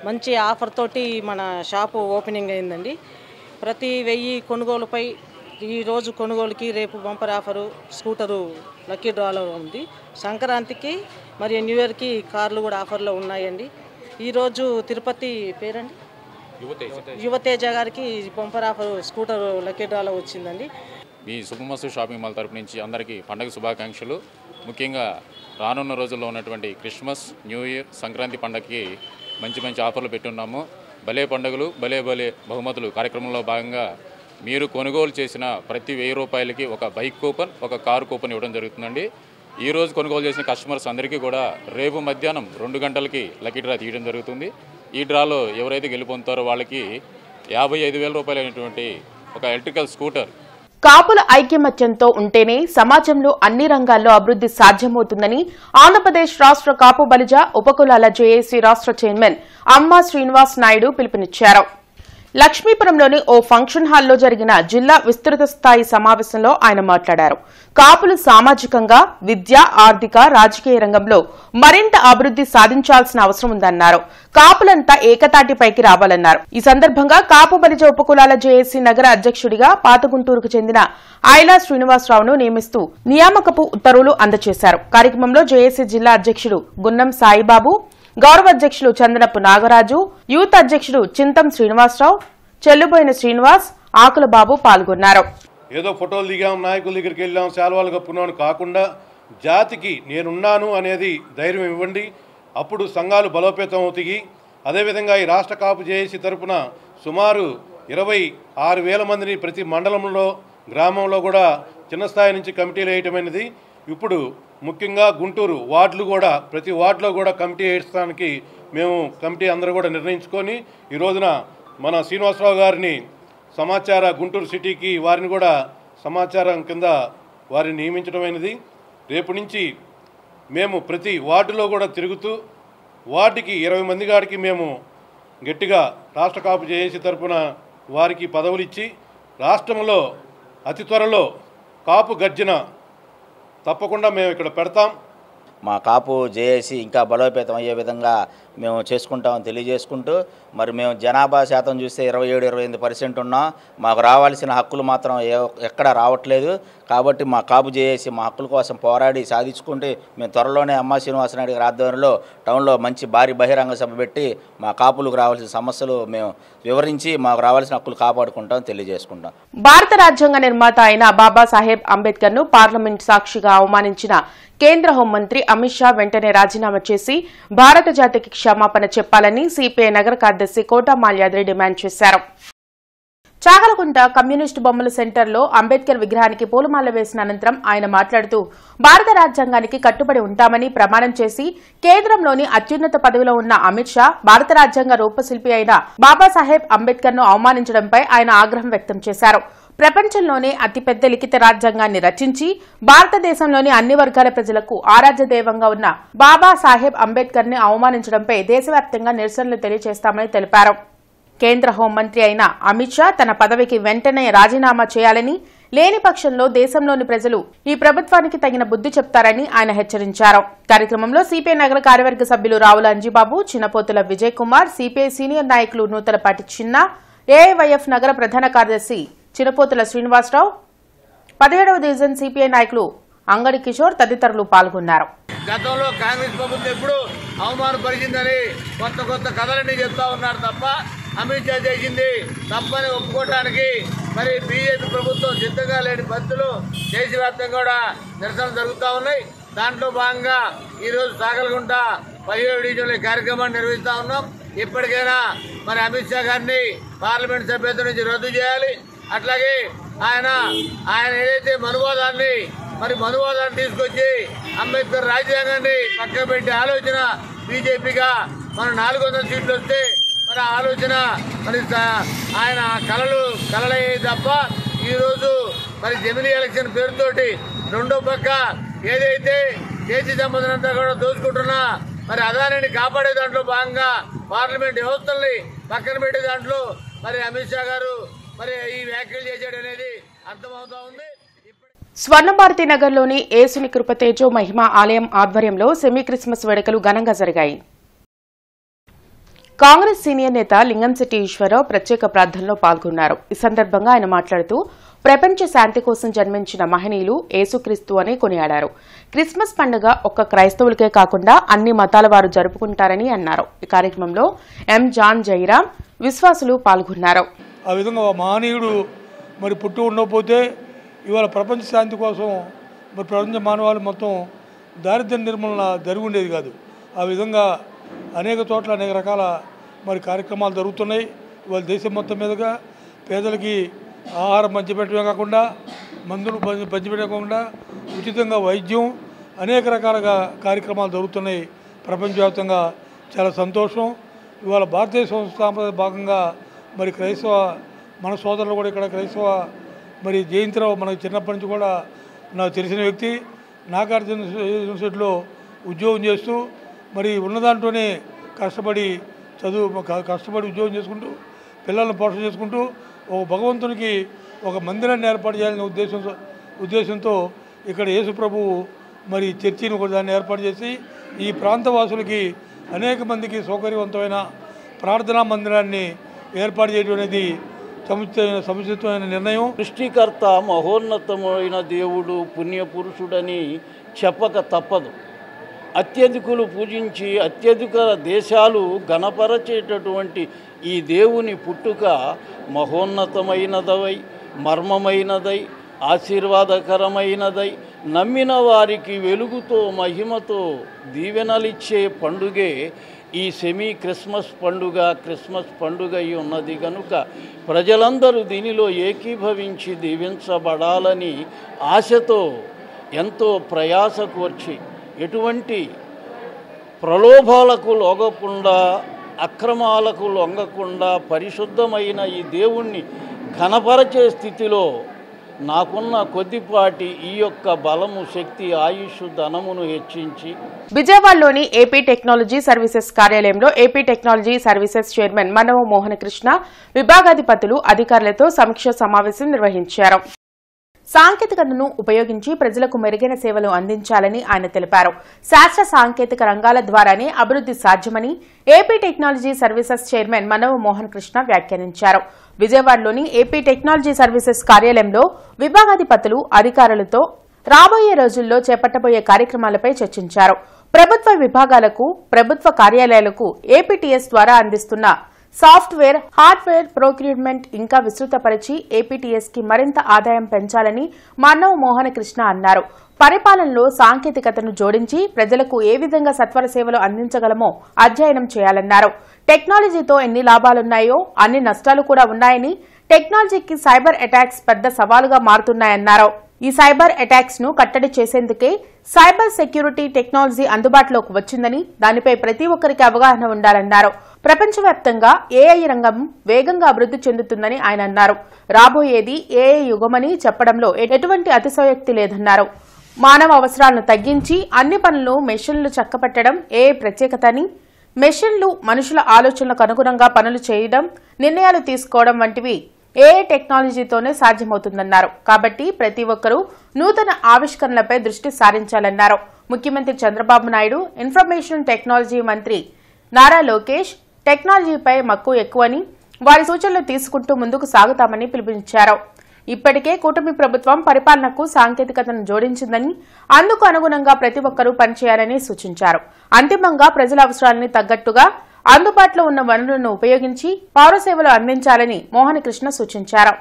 మంచి ఆఫర్ తోటి మన షాపు ఓపెనింగ్ అయిందండి. ప్రతి 1000 కొనుగోలుపై ఈరోజు కొనుగోలుకి రేపు బంపర్ ఆఫరు స్కూటరు లక్కీ డ్రాలో ఉంది. సంక్రాంతికి మరియు న్యూ ఇయర్కి కార్లు కూడా ఆఫర్లో ఉన్నాయండి. ఈరోజు తిరుపతి పేరండి యువతేజ గారికి బంపర్ ఆఫర్ స్కూటర్ లక్కీ డ్రాలో వచ్చిందండి. మీ శుభమస్తు షాపింగ్ మాల్ తరపు నుంచి అందరికీ పండుగ శుభాకాంక్షలు. ముఖ్యంగా రానున్న రోజుల్లో ఉన్నటువంటి క్రిస్మస్, న్యూ ఇయర్, సంక్రాంతి పండుగకి మంచి మంచి ఆఫర్లు పెట్టున్నాము. భలే పండుగలు భలే బహుమతులు కార్యక్రమంలో భాగంగా మీరు కొనుగోలు చేసిన ప్రతి 1000 రూపాయలకి ఒక బైక్ కూపన్, ఒక కారు కూపన్ ఇవ్వడం జరుగుతుందండి. ఈరోజు కొనుగోలు చేసిన కస్టమర్స్ అందరికీ కూడా రేపు మధ్యాహ్నం 2 గంటలకి లక్కీ డ్రా తీయడం జరుగుతుంది. ఈ డ్రాలో ఎవరైతే గెలుపొందుతారో వాళ్ళకి 55,000 రూపాయలైనటువంటి ఒక ఎలక్ట్రికల్ స్కూటర్. కాపుల ఐక్యమత్యంతో ఉంటేనే సమాజంలో అన్ని రంగాల్లో అభివృద్ది సాధ్యమవుతుందని ఆంధ్రప్రదేశ్ రాష్ట్ర కాపు బలిజ ఉపకులాల జేఏసీ రాష్ట్ర చైర్మన్ అమ్మా శ్రీనివాస్ నాయుడు పిలుపునిచ్చారు. లక్ష్మీపురంలోని ఓ ఫంక్షన్ హాల్లో జరిగిన జిల్లా విస్తృత స్థాయి సమావేశంలో ఆయన మాట్లాడారు. కాపులు సామాజికంగా, విద్య, ఆర్థిక, రాజకీయ రంగంలో మరింత అభివృద్ది సాధించాల్సిన అవసరం ఉందన్నారు. కాపులంతా ఏకతాటిపైకి రావాలన్నారు. ఈ సందర్భంగా కాపు బలిజ ఉపకులాల జేఏసీ నగర అధ్యక్షుడిగా పాతగుంటూరుకు చెందిన ఐలా శ్రీనివాసరావును నియమిస్తూ నియామకపు ఉత్తర్వులు అందజేశారు. కార్యక్రమంలో జేఏసీ జిల్లా అధ్యక్షుడు గున్నం సాయిబాబు, గౌరవ అధ్యక్షులు చందనపు నాగరాజు, యూత్ అధ్యక్షుడు చింతం శ్రీనివాసరావు, చెల్లుబోయిన శ్రీనివాస్, ఆకులబాబు పాల్గొన్నారు. ఏదో ఫోటోలు దిగాం, నాయకుల దగ్గరికి వెళ్ళాం, శాల్వాలు కప్పున్నాను కాకుండా జాతికి నేనున్నాను అనేది ధైర్యం ఇవ్వండి. అప్పుడు సంఘాలు బలోపేతం అవుతాయి. అదేవిధంగా ఈ రాష్ట్ర కాపు జేఏసీ తరపున సుమారు 26,000 మందిని ప్రతి మండలంలో, గ్రామంలో కూడా చిన్న స్థాయి నుంచి కమిటీలు వేయటమైనది. ఇప్పుడు ముఖ్యంగా గుంటూరు వార్డులు కూడా ప్రతి వార్డులో కూడా కమిటీ వేయడానికి మేము కమిటీ అందరూ కూడా నిర్ణయించుకొని ఈ రోజున మన శ్రీనివాసరావు గారిని సమాచార గుంటూరు సిటీకి వారిని కూడా సమాచారం కింద వారిని నియమించడమైనది. రేపు నుంచి మేము ప్రతి వార్డులో కూడా తిరుగుతూ వార్డుకి 20 మంది గారికి మేము గట్టిగా రాష్ట్ర కాపు జేఏసీ తరపున వారికి పదవులు ఇచ్చి రాష్ట్రంలో అతి త్వరలో కాపు గర్జన తప్పకుండా మేము ఇక్కడ పెడతాం. మా కాపు జేఏసీ ఇంకా బలోపేతం అయ్యే విధంగా మేము చేసుకుంటామని తెలియజేసుకుంటూ, మరి మేము జనాభా శాతం చూస్తే 27-28% ఉన్నాం. మాకు రావాల్సిన హక్కులు మాత్రం ఎక్కడ రావట్లేదు. కాబట్టి మా కాపు జేఏసీ మా హక్కుల కోసం పోరాడి సాధించుకుంటే మేము త్వరలోనే అమ్మా శ్రీనివాసనాయుడు గారి ఆధ్వర్యంలో టౌన్లో మంచి భారీ బహిరంగ సభ పెట్టి మా కాపులకు రావాల్సిన సమస్యలు మేము వివరించి మాకు రావాల్సిన హక్కులు కాపాడుకుంటామని తెలియజేసుకుంటాం. భారత రాజ్యాంగ నిర్మాత అయిన బాబాసాహెబ్ అంబేద్కర్ ను పార్లమెంట్ సాక్షిగా అవమానించిన కేంద్ర హోంమంత్రి అమిత్ షా వెంటనే రాజీనామా చేసి భారత జాతికి క్షమాపణ చెప్పాలని సిపిఐ నగర కార్యదర్శి కోటా మాల్యాద్రి డిమాండ్ చేశారు. చాగలగుంట కమ్యూనిస్టు బొమ్మల సెంటర్లో అంబేద్కర్ విగ్రహానికి పూలమాల వేసిన అనంతరం ఆయన మాట్లాడుతూ భారత రాజ్యాంగానికి కట్టుబడి ఉంటామని ప్రమాణం చేసి కేంద్రంలోని అత్యున్నత పదవిలో ఉన్న అమిత్ షా భారత రాజ్యాంగ రూపశిల్పి అయిన బాబాసాహెబ్ అంబేద్కర్ ను అవమానించడంపై ఆయన ఆగ్రహం వ్యక్తం చేశారు. ప్రపంచంలోనే అతిపెద్ద లిఖిత రాజ్యాంగాన్ని రచించి భారతదేశంలోని అన్ని వర్గాల ప్రజలకు ఆరాధ్య దైవంగా ఉన్న బాబాసాహెబ్ అంబేద్కర్ ని అవమానించడంపై దేశవ్యాప్తంగా నిరసనలు తెలియజేస్తామని తెలిపారు. కేంద్ర హోంమంత్రి అయిన అమిత్ షా తన పదవికి వెంటనే రాజీనామా చేయాలని, లేని పక్షంలో దేశంలోని ప్రజలు ఈ ప్రభుత్వానికి తగిన బుద్ధి చెప్తారని ఆయన హెచ్చరించారు. కార్యక్రమంలో సిపిఐ నగర కార్యవర్గ సభ్యులు రావుల అంజిబాబు, చిన్నపోతుల విజయ్ కుమార్, సిపిఐ సీనియర్ నాయకులు నూతలపాటి చిన్న, ఏఐవైఎఫ్ నగర ప్రధాన కార్యదర్శి చిన్నపోతుల శ్రీనివాసరావు, 17వ డివిజన్ సిపిఐ నాయకులు అంగడి కిషోర్ తదితరులు పాల్గొన్నారు. గతంలో కాంగ్రెస్ ప్రభుత్వం ఎప్పుడు అవమానపరిచిందని కొత్త కథలన్నీ చెప్తా ఉన్నారు తప్ప అమిత్ షా చేసింది తప్పని ఒప్పుకోవడానికి మరి బీజేపీ ప్రభుత్వం సిద్ధంగా లేని పరిస్థితులు దేశవ్యాప్తంగా కూడా నిరసనలు జరుగుతూ ఉన్నాయి. దాంట్లో భాగంగా ఈరోజు సాగలగుంట 17వ డివిజన్లో కార్యక్రమాన్ని నిర్వహిస్తూ ఉన్నాం. ఇప్పటికైనా మరి అమిత్ షా గారిని పార్లమెంట్ సభ్యత్వం నుంచి రద్దు చేయాలి. అట్లాగే ఆయన ఏదైతే మనువాదాన్ని తీసుకొచ్చి అంబేద్కర్ రాజ్యాంగాన్ని పక్కన పెట్టే ఆలోచన బీజేపీగా మన 400 సీట్లు వస్తే మరి ఆలోచన మరి ఆయన కలలయ్యే తప్ప ఈరోజు మరి జమిలీ ఎలక్షన్ పేరుతోటి రెండో పక్క ఏదైతే దేశీ సంపదనంతా కూడా దోచుకుంటున్నా మరి అదానిని కాపాడే దాంట్లో భాగంగా పార్లమెంట్ వ్యవస్థల్ని పక్కన పెట్టే దాంట్లో మరి అమిత్ షా గారు మరి ఈ వ్యాఖ్యలు చేశాడనేది అర్థమవుతా ఉంది. స్వర్ణభారతి నగర్లోని ఏసుని కృపతేజో మహిమ ఆలయం ఆధ్వర్యంలో సెమీ క్రిస్మస్ వేడుకలు ఘనంగా జరిగాయి. కాంగ్రెస్ సీనియర్ నేత లింగంశెట్టి ఈశ్వరరావు ప్రత్యేక ప్రార్థనలో పాల్గొన్నారు. ఈ సందర్భంగా ఆయన మాట్లాడుతూ ప్రపంచ శాంతి కోసం జన్మించిన మహనీయులు యేసుక్రీస్తు అని కొనియాడారు. క్రిస్మస్ పండుగ ఒక్క క్రైస్తవులకే కాకుండా అన్ని మతాల వారు జరుపుకుంటారని అన్నారు. ఈ కార్యక్రమంలో ఎం జాన్ జైరాం విశ్వాసులు పాల్గొన్నారు. ఆ విధంగా మహనీయుడు మరి పుట్టి ఉండకపోతే ఇవాళ ప్రపంచ శాంతి కోసం మరి ప్రపంచ మానవాళి మొత్తం దారిద్ర్య నిర్మూలన జరిగి ఉండేది కాదు. ఆ విధంగా అనేక చోట్ల అనేక రకాల మరి కార్యక్రమాలు జరుగుతున్నాయి. ఇవాళ దేశం మొత్తం మీదుగా పేదలకి ఆహారం పంచిపెట్టడమే కాకుండా మందులు పంచిపెట్టకుండా ఉచితంగా వైద్యం అనేక రకాలుగా కార్యక్రమాలు జరుగుతున్నాయి ప్రపంచవ్యాప్తంగా. చాలా సంతోషం. ఇవాళ భారతీయ సంస్కృతి భాగంగా మరి క్రైస్తవ మన సోదరులు కూడా ఇక్కడ క్రైస్తవ మరి జయంతిరావు మనకు చిన్నప్పటి నుంచి కూడా నాకు తెలిసిన వ్యక్తి. నాగార్జున యూనివర్సిటీలో ఉద్యోగం చేస్తూ మరి ఉన్నదాంట్లోనే కష్టపడి ఉద్యోగం చేసుకుంటూ పిల్లలను పోషణ చేసుకుంటూ ఒక భగవంతునికి ఒక మందిరాన్ని ఏర్పాటు చేయాలనే ఉద్దేశంతో ఇక్కడ యేసు ప్రభువు మరి చర్చిని కూడా దాన్ని ఏర్పాటు చేసి ఈ ప్రాంతవాసులకి అనేక మందికి సౌకర్యవంతమైన ప్రార్థనా మందిరాన్ని ఏర్పాటు చేయడం అనేది సముచితమైన నిర్ణయం. సృష్టికర్త మహోన్నతమైన దేవుడు పుణ్యపురుషుడని చెప్పక తప్పదు. అత్యధికులు పూజించి అత్యధిక దేశాలు గణపరచేటటువంటి ఈ దేవుని పుట్టుక మహోన్నతమైనదై మర్మమైనదై ఆశీర్వాదకరమైనదై నమ్మిన వారికి వెలుగుతో మహిమతో దీవెనలిచ్చే పండుగే ఈ సెమీ క్రిస్మస్ పండుగ అయి ఉన్నది కనుక ప్రజలందరూ దీనిలో ఏకీభవించి దీవించబడాలని ఆశతో ఎంతో ప్రయాస కోర్చి ఎటువంటి ప్రలోభాలకు లొంగకుండా అక్రమాలకు లొంగకుండా పరిశుద్ధమైన ఈ దేవుణ్ణి ఘనపరచే స్థితిలో నాకున్న కొద్దిపాటి ఈ యొక్క బలము శక్తి ఆయుష్ ధనమును హెచ్చించి విజయవాడలోని ఏపీ టెక్నాలజీ సర్వీసెస్ కార్యాలయంలో ఏపీ టెక్నాలజీ సర్వీసెస్ చైర్మన్ మనవ మోహన కృష్ణ విభాగాధిపతులు అధికారులతో సమీక్ష సమావేశం నిర్వహించారు. సాంకేతికతను ఉపయోగించి ప్రజలకు మెరుగైన సేవలు అందించాలని ఆయన తెలిపారు. శాస్త్ర సాంకేతిక రంగాల ద్వారానే అభివృద్ది సాధ్యమని AP technology services chairman Manava Mohan Krishna వ్యాఖ్యానించారు. విజయవాడలోని ఏపీ టెక్నాలజీ సర్వీసెస్ కార్యాలయంలో విభాగాధిపతులు అధికారులతో రాబోయే రోజుల్లో చేపట్టబోయే కార్యక్రమాలపై చర్చించారు. ప్రభుత్వ విభాగాలకు ప్రభుత్వ కార్యాలయాలకు ఏపీటీఎస్ ద్వారా అందిస్తున్న సాఫ్ట్వేర్ హార్డ్వేర్ ప్రొక్యూర్మెంట్ ఇంకా విస్తృతపరిచి ఏపీటీఎస్ కి మరింత ఆదాయం పెంచాలని మనవ మోహన కృష్ణ అన్నారు. పరిపాలనలో సాంకేతికతను జోడించి ప్రజలకు ఏ విధంగా సత్వర సేవలు అందించగలమో అధ్యయనం చేయాలన్నారు. టెక్నాలజీతో ఎన్ని లాభాలున్నాయో అన్ని నష్టాలు కూడా ఉన్నాయని, టెక్నాలజీకి సైబర్ అటాక్స్ పెద్ద సవాలుగా మారుతున్నాయన్నారు. ఈ సైబర్ అటాక్స్ ను కట్టడి చేసేందుకే సైబర్ సెక్యూరిటీ టెక్నాలజీ అందుబాటులోకి వచ్చిందని, దానిపై ప్రతి ఒక్కరికి అవగాహన ఉండాలన్నారు. ప్రపంచవ్యాప్తంగా ఏఐ రంగం వేగంగా అభివృద్ది చెందుతుందని ఆయన అన్నారు. రాబోయేది ఏఐ యుగమని చెప్పడంలో ఎటువంటి అతిశయోక్తి లేదన్నారు. మానవ అవసరాలను తగ్గించి అన్ని పనులు మెషిన్లు చక్కబెట్టడం ఏఐ ప్రత్యేకత అని, మెషిన్లు మనుషుల ఆలోచనలకు అనుగుణంగా పనులు చేయడం, నిర్ణయాలు తీసుకోవడం వంటివి ఏఐ టెక్నాలజీతోనే సాధ్యమవుతుందన్నారు. కాబట్టి ప్రతి ఒక్కరూ నూతన ఆవిష్కరణలపై దృష్టి సారించాలన్నారు. ముఖ్యమంత్రి చంద్రబాబు నాయుడు, ఇన్ఫర్మేషన్ టెక్నాలజీ మంత్రి నారా లోకేష్ టెక్నాలజీపై మక్కువ ఎక్కువని, వారి సూచనలు తీసుకుంటూ ముందుకు సాగుతామని పిలుపునిచ్చారు. ఇప్పటికే కూటమి ప్రభుత్వం పరిపాలనకు సాంకేతికతను జోడించిందని, అందుకు అనుగుణంగా ప్రతి ఒక్కరూ పనిచేయాలని సూచించారు. అంతిమంగా ప్రజల అవసరాలని తగ్గట్టుగా అందుబాటులో ఉన్న వనరులను ఉపయోగించి పౌర సేవలు అందించాలని మోహన కృష్ణ సూచించారు.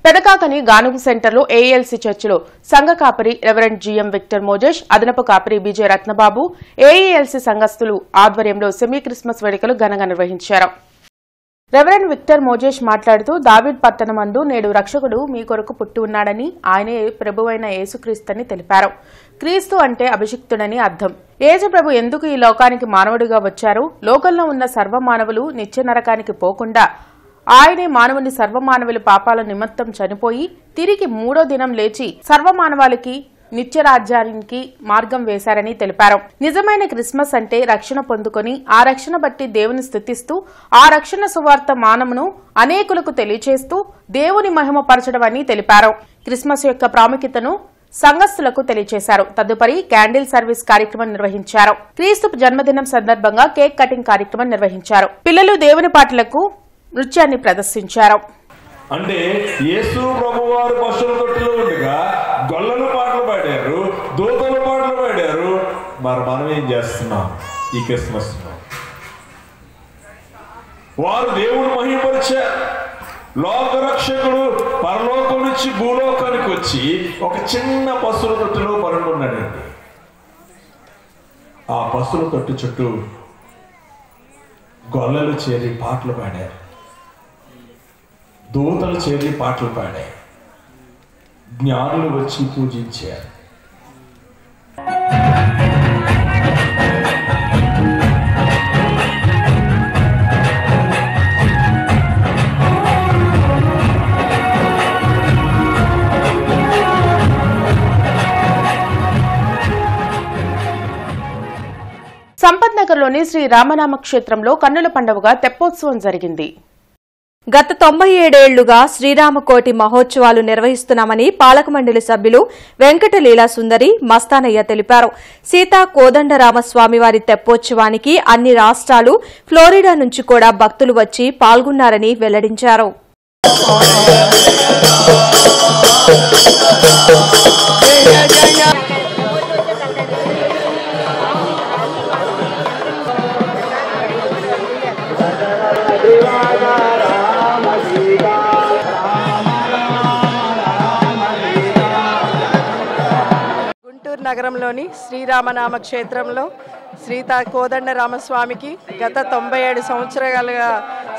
పెదకాకని గానుగు సెంటర్లో ఏఎల్సీ చర్చిలో సంఘ కాపరి రెవరెండ్ జిఎం విక్టర్ మోజేష్, అదనపు కాపరి బీజే రత్నబాబు, ఏఎల్సీ సంఘస్థులు ఆధ్వర్యంలో సెమీ క్రిస్మస్ వేడుకలు ఘనంగా నిర్వహించారు. రెవరెండ్ విక్టర్ మోజేష్ మాట్లాడుతూ, దావీద్ పట్టణమందు నేడు రక్షకుడు మీ కొరకు పుట్టి ఉన్నాడని, ఆయనే ప్రభువైన యేసుక్రీస్తని తెలిపారు. క్రీస్తు అంటే అభిషిక్తుడని అర్థం. యేసు ప్రభు ఎందుకు ఈ లోకానికి మానవుడిగా వచ్చారు? లోకంలో ఉన్న సర్వమానవులు నిత్య నరకానికి పోకుండా ఆయనే మానవుని సర్వమానవుల పాపాల నిమిత్తం చనిపోయి తిరిగి 3వ దినం లేచి సర్వమానవాళికి నిత్యరాజ్యానికి మార్గం వేశారని తెలిపారు. నిజమైన క్రిస్మస్ అంటే రక్షణ పొందుకొని ఆ రక్షణ బట్టి దేవుని స్తుతిస్తూ ఆ రక్షణ సువార్త మానమును అనేకులకు తెలియచేస్తూ దేవుని మహిమ పరచడం అని తెలిపారు. క్రిస్మస్ యొక్క ప్రాముఖ్యతను సంఘస్థులకు తెలియజేశారు. తదుపరి క్యాండిల్ సర్వీస్ కార్యక్రమం నిర్వహించారు. క్రీస్తు జన్మదినం సందర్భంగా కేక్ కటింగ్ కార్యక్రమం నిర్వహించారు. పిల్లలు దేవుని పాటలకు నృత్యాన్ని ప్రదర్శించారు. అంటే యేసు ప్రభువారు పశువుల తొట్టిలో ఉండగా గొల్లలు పాటలు పాడారు, దూతలు పాటలు పాడారు. మరి మనం ఏం చేస్తున్నాం ఈ క్రిస్మస్? వారు దేవుడు మహిమపరిచారు. లోకరక్షకుడు పరలోకం నుంచి భూలోకానికి వచ్చి ఒక చిన్న పశువుల తొట్టిలో పడుకున్నాడండి. ఆ పశువుల తొట్టి చుట్టూ గొల్లలు చేరి పాటలు పాడారు, దూతలు చేరి పాటలు పాడారు, జ్ఞానులు వచ్చి పూజించారు. సంపత్ నగర్లోని శ్రీ రామనామ క్షేత్రంలో కన్నుల పండుగగా తెప్పోత్సవం జరిగింది. గత 97 ఏళ్లుగా శ్రీరామకోటి మహోత్సవాలు నిర్వహిస్తున్నామని పాలక మండలి సభ్యులు వెంకటలీలా సుందరి మస్తానయ్య తెలిపారు. సీతా కోదండరామస్వామివారి తెప్పోత్సవానికి అన్ని రాష్ట్రాలు, ఫ్లోరిడా నుంచి కూడా భక్తులు వచ్చి పాల్గొన్నారని వెల్లడించారు. గుంటూరు నగరంలోని శ్రీరామనామ క్షేత్రంలో సీతా కోదండరామస్వామికి గత 97 సంవత్సరాలుగా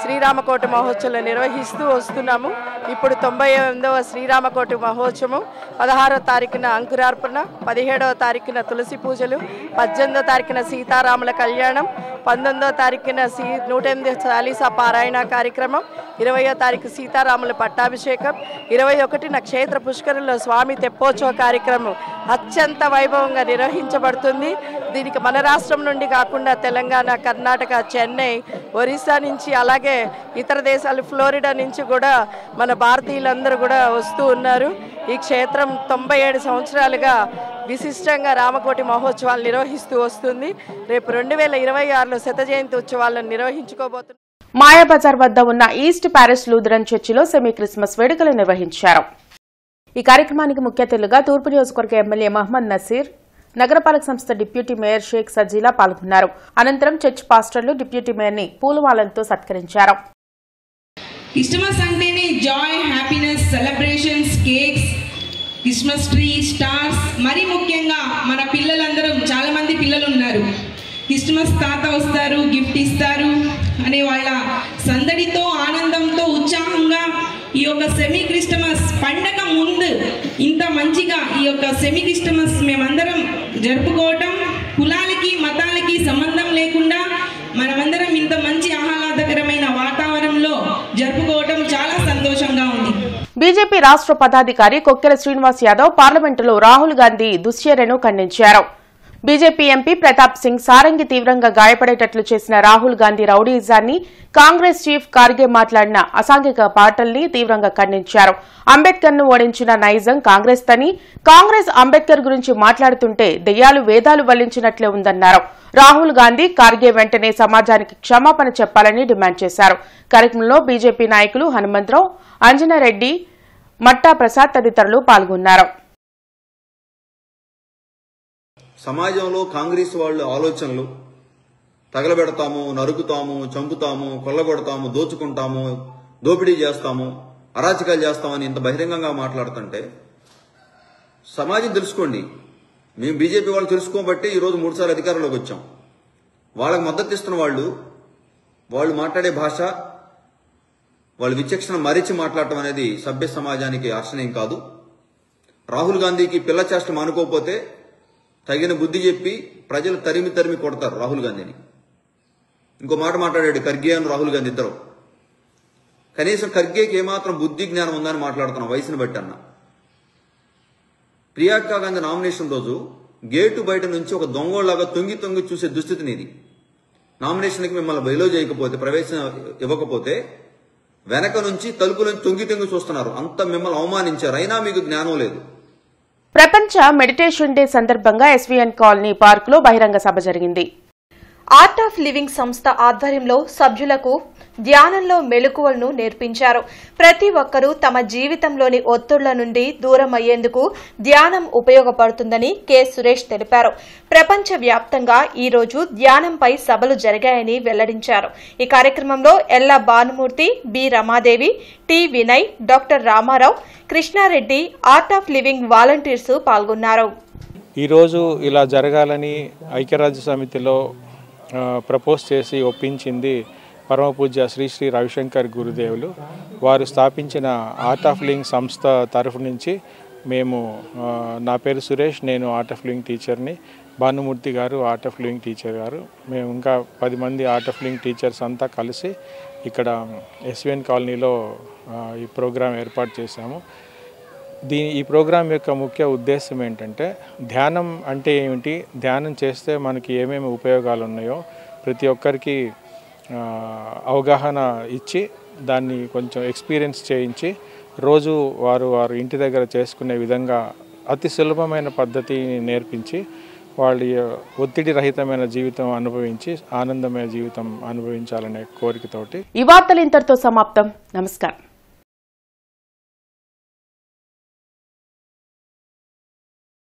శ్రీరామకోటి మహోత్సవం నిర్వహిస్తూ వస్తున్నాము. ఇప్పుడు 98వ శ్రీరామకోటి మహోత్సవం 16వ తారీఖున అంకురార్పణ, 17వ తారీఖున తులసి పూజలు, 18వ తారీఖున సీతారాముల కళ్యాణం, 19వ తారీఖున 108 చాలీసా పారాయణ కార్యక్రమం, 20వ తారీఖు సీతారాముల పట్టాభిషేకం, 21న క్షేత్ర పుష్కరంలో స్వామి తెప్పోత్సవ కార్యక్రమం అత్యంత వైభవంగా నిర్వహించబడుతుంది. దీనికి మన రాష్ట్రం నుండి కాకుండా తెలంగాణ, కర్ణాటక, చెన్నై, ఒరిస్సా నుంచి అలాగే ఇతర దేశాలు ఫ్లోరిడా నుంచి కూడా మన భారతీయులందరూ కూడా వస్తూ ఉన్నారు. ఈ క్షేత్రం 97 సంవత్సరాలుగా విశిష్టంగా రామకోటి మహోత్సవాలు నిర్వహిస్తూ వస్తుంది. రేపు 2026లో శత జయంతి ఉత్సవాలను నిర్వహించుకోబోతున్నారు. మాయాబజార్ వద్ద ఉన్న ఈస్ట్ ప్యారిస్ లూథరన్ చర్చిలో సెమీ క్రిస్మస్ వేడుకలు నిర్వహించారు. ఈ కార్యక్రమానికి ముఖ్య అతిథులుగా తూర్పు నియోజకవర్గ ఎమ్మెల్యే మహమ్మద్ నసీర్, నగరపాలక సంస్థ డిప్యూటీ మేయర్ షేక్ సజీలా పాల్గొన్నారు. అనంతరం చర్చ్ పాస్టర్లు డిప్యూటీ మేయర్ ని పూలమాలలతో సత్కరించారు. క్రిస్మస్ అంటేనే Joy, happiness, celebrations, cakes, Christmas tree, stars. మరీ ముఖ్యంగా మన పిల్లలందరం, చాలా మంది పిల్లలు ఉన్నారు, క్రిస్మస్ తాత వస్తారు, గిఫ్ట్ ఇస్తారు అనే వాళ్ళ సందడితో, ఆనందంతో, ఉత్సాహంగా ఈ యొక్క సెమీ క్రిస్టమస్ పండగ ముందు ఇంత మంచిగా ఈ యొక్క సెమీ క్రిస్టమస్ మేమందరం జరుపుకోవటం, కులాలకి మతాలకి సంబంధం లేకుండా మనమందరం ఇంత మంచి ఆహ్లాదకరమైన వాతావరణంలో జరుపుకోవటం చాలా సంతోషంగా ఉంది. బీజేపీ రాష్ట్ర పదాధికారి కొక్కెల శ్రీనివాస్ యాదవ్ పార్లమెంటులో రాహుల్ గాంధీ దుశ్చర్యను ఖండించారు. బీజేపీ ఎంపీ ప్రతాప్ సింగ్ సారంగి తీవ్రంగా గాయపడేటట్లు చేసిన రాహుల్ గాంధీ రౌడీయిజాన్ని, కాంగ్రెస్ చీఫ్ ఖార్గే మాట్లాడిన అసాంఘిక పాటల్ని తీవ్రంగా ఖండించారు. అంబేద్కర్ ను ఓడించిన నైజం కాంగ్రెస్ తని, కాంగ్రెస్ అంబేద్కర్ గురించి మాట్లాడుతుంటే దెయ్యాలు వేదాలు వల్లించినట్లే ఉందన్నారు. రాహుల్ గాంధీ, ఖార్గే వెంటనే సమాజానికి క్షమాపణ చెప్పాలని డిమాండ్ చేశారు. కార్యక్రమంలో బీజేపీ నాయకులు హనుమంతరావు, అంజనారెడ్డి, మట్టా ప్రసాద్ తదితరులు పాల్గొన్నారు. సమాజంలో కాంగ్రెస్ వాళ్ళు ఆలోచనలు తగలబెడతాము, నరుకుతాము, చంపుతాము, కొల్లగొడతాము, దోచుకుంటాము, దోపిడీ చేస్తాము, అరాచకాలు చేస్తామని ఇంత బహిరంగంగా మాట్లాడుతుంటే సమాజం తెలుసుకోండి. మేము బీజేపీ వాళ్ళు తెలుసుకోబట్టి ఈరోజు 3 సార్లు అధికారంలోకి వచ్చాం. వాళ్ళకి మద్దతు ఇస్తున్న వాళ్ళు మాట్లాడే భాష, వాళ్ళు విచక్షణ మరిచి మాట్లాడటం అనేది సభ్య సమాజానికి ఆశ్రయం కాదు. రాహుల్ గాంధీకి పిల్ల చేష్టం అనుకోకపోతే తగిన బుద్ధి చెప్పి ప్రజలు తరిమి కొడతారు రాహుల్ గాంధీని. ఇంకో మాట మాట్లాడాడు ఖర్గే అని రాహుల్ గాంధీ ఇద్దరు. కనీసం ఖర్గేకి ఏమాత్రం బుద్ధి జ్ఞానం ఉందని మాట్లాడుతున్నాం వయసును బట్టి అన్న. ప్రియాంక గాంధీ నామినేషన్ రోజు గేటు బయట నుంచి ఒక దొంగోళ్లాగా తొంగి చూసే దుస్థితి నీది. నామినేషన్కి మిమ్మల్ని బయలో చేయకపోతే, ప్రవేశం ఇవ్వకపోతే వెనక నుంచి తలుపులను తొంగి చూస్తున్నారు. అంత మిమ్మల్ని అవమానించారు. అయినా మీకు జ్ఞానం లేదు. ప్రపంచ మెడిటేషన్ డే సందర్భంగా ఎస్వీఎన్ కాలనీ పార్కులో బహిరంగ సభ జరిగింది. ఆర్ట్ ఆఫ్ లివింగ్ సంస్థ ఆధ్వర్యంలో సభ్యులకు ధ్యానంలో మెలకువలను నేర్పించారు. ప్రతి ఒక్కరూ తమ జీవితంలోని ఒత్తిళ్ల నుండి దూరం అయ్యేందుకు ధ్యానం ఉపయోగపడుతుందని కె సురేష్ తెలిపారు. ప్రపంచ వ్యాప్తంగా ఈ రోజు ధ్యానంపై సభలు జరిగాయని వెల్లడించారు. ఈ కార్యక్రమంలో Ella Bhanumurthy, B Ramadevi, T Vinay, doctor Ramarao, Krishna Reddy, art of living volunteers పాల్గొన్నారు. ఈరోజు ఇలా జరగాలని ఐక్యరాజ్య సమితిలో ప్రపోజ్ చేసి ఒప్పించింది పరమ పూజ్య శ్రీ శ్రీ రవిశంకర్ గురుదేవులు. వారు స్థాపించిన ఆర్ట్ ఆఫ్ లివింగ్ సంస్థ తరఫు నుంచి మేము, నా పేరు సురేష్, నేను ఆర్ట్ ఆఫ్ లివింగ్ టీచర్ని, భానుమూర్తి గారు ఆర్ట్ ఆఫ్ లివింగ్ టీచర్ గారు, మేము ఇంకా 10 మంది ఆర్ట్ ఆఫ్ లివింగ్ టీచర్స్ అంతా కలిసి ఇక్కడ ఎస్వీఎన్ కాలనీలో ఈ ప్రోగ్రాం ఏర్పాటు చేశాము. ఈ ప్రోగ్రాం యొక్క ముఖ్య ఉద్దేశం ఏంటంటే, ధ్యానం అంటే ఏమిటి, ధ్యానం చేస్తే మనకి ఏమేమి ఉపయోగాలు ఉన్నాయో ప్రతి ఒక్కరికి అవగాహన ఇచ్చి దాన్ని కొంచెం ఎక్స్పీరియన్స్ చేయించి రోజు వారు ఇంటి దగ్గర చేసుకునే విధంగా అతి సులభమైన పద్ధతిని నేర్పించి వాళ్ళ ఒత్తిడి రహితమైన జీవితం అనుభవించి ఆనందమైన జీవితం అనుభవించాలనే కోరికతోటి ఈ వార్తలు ఇంతటితో సమాప్తం. నమస్కారం.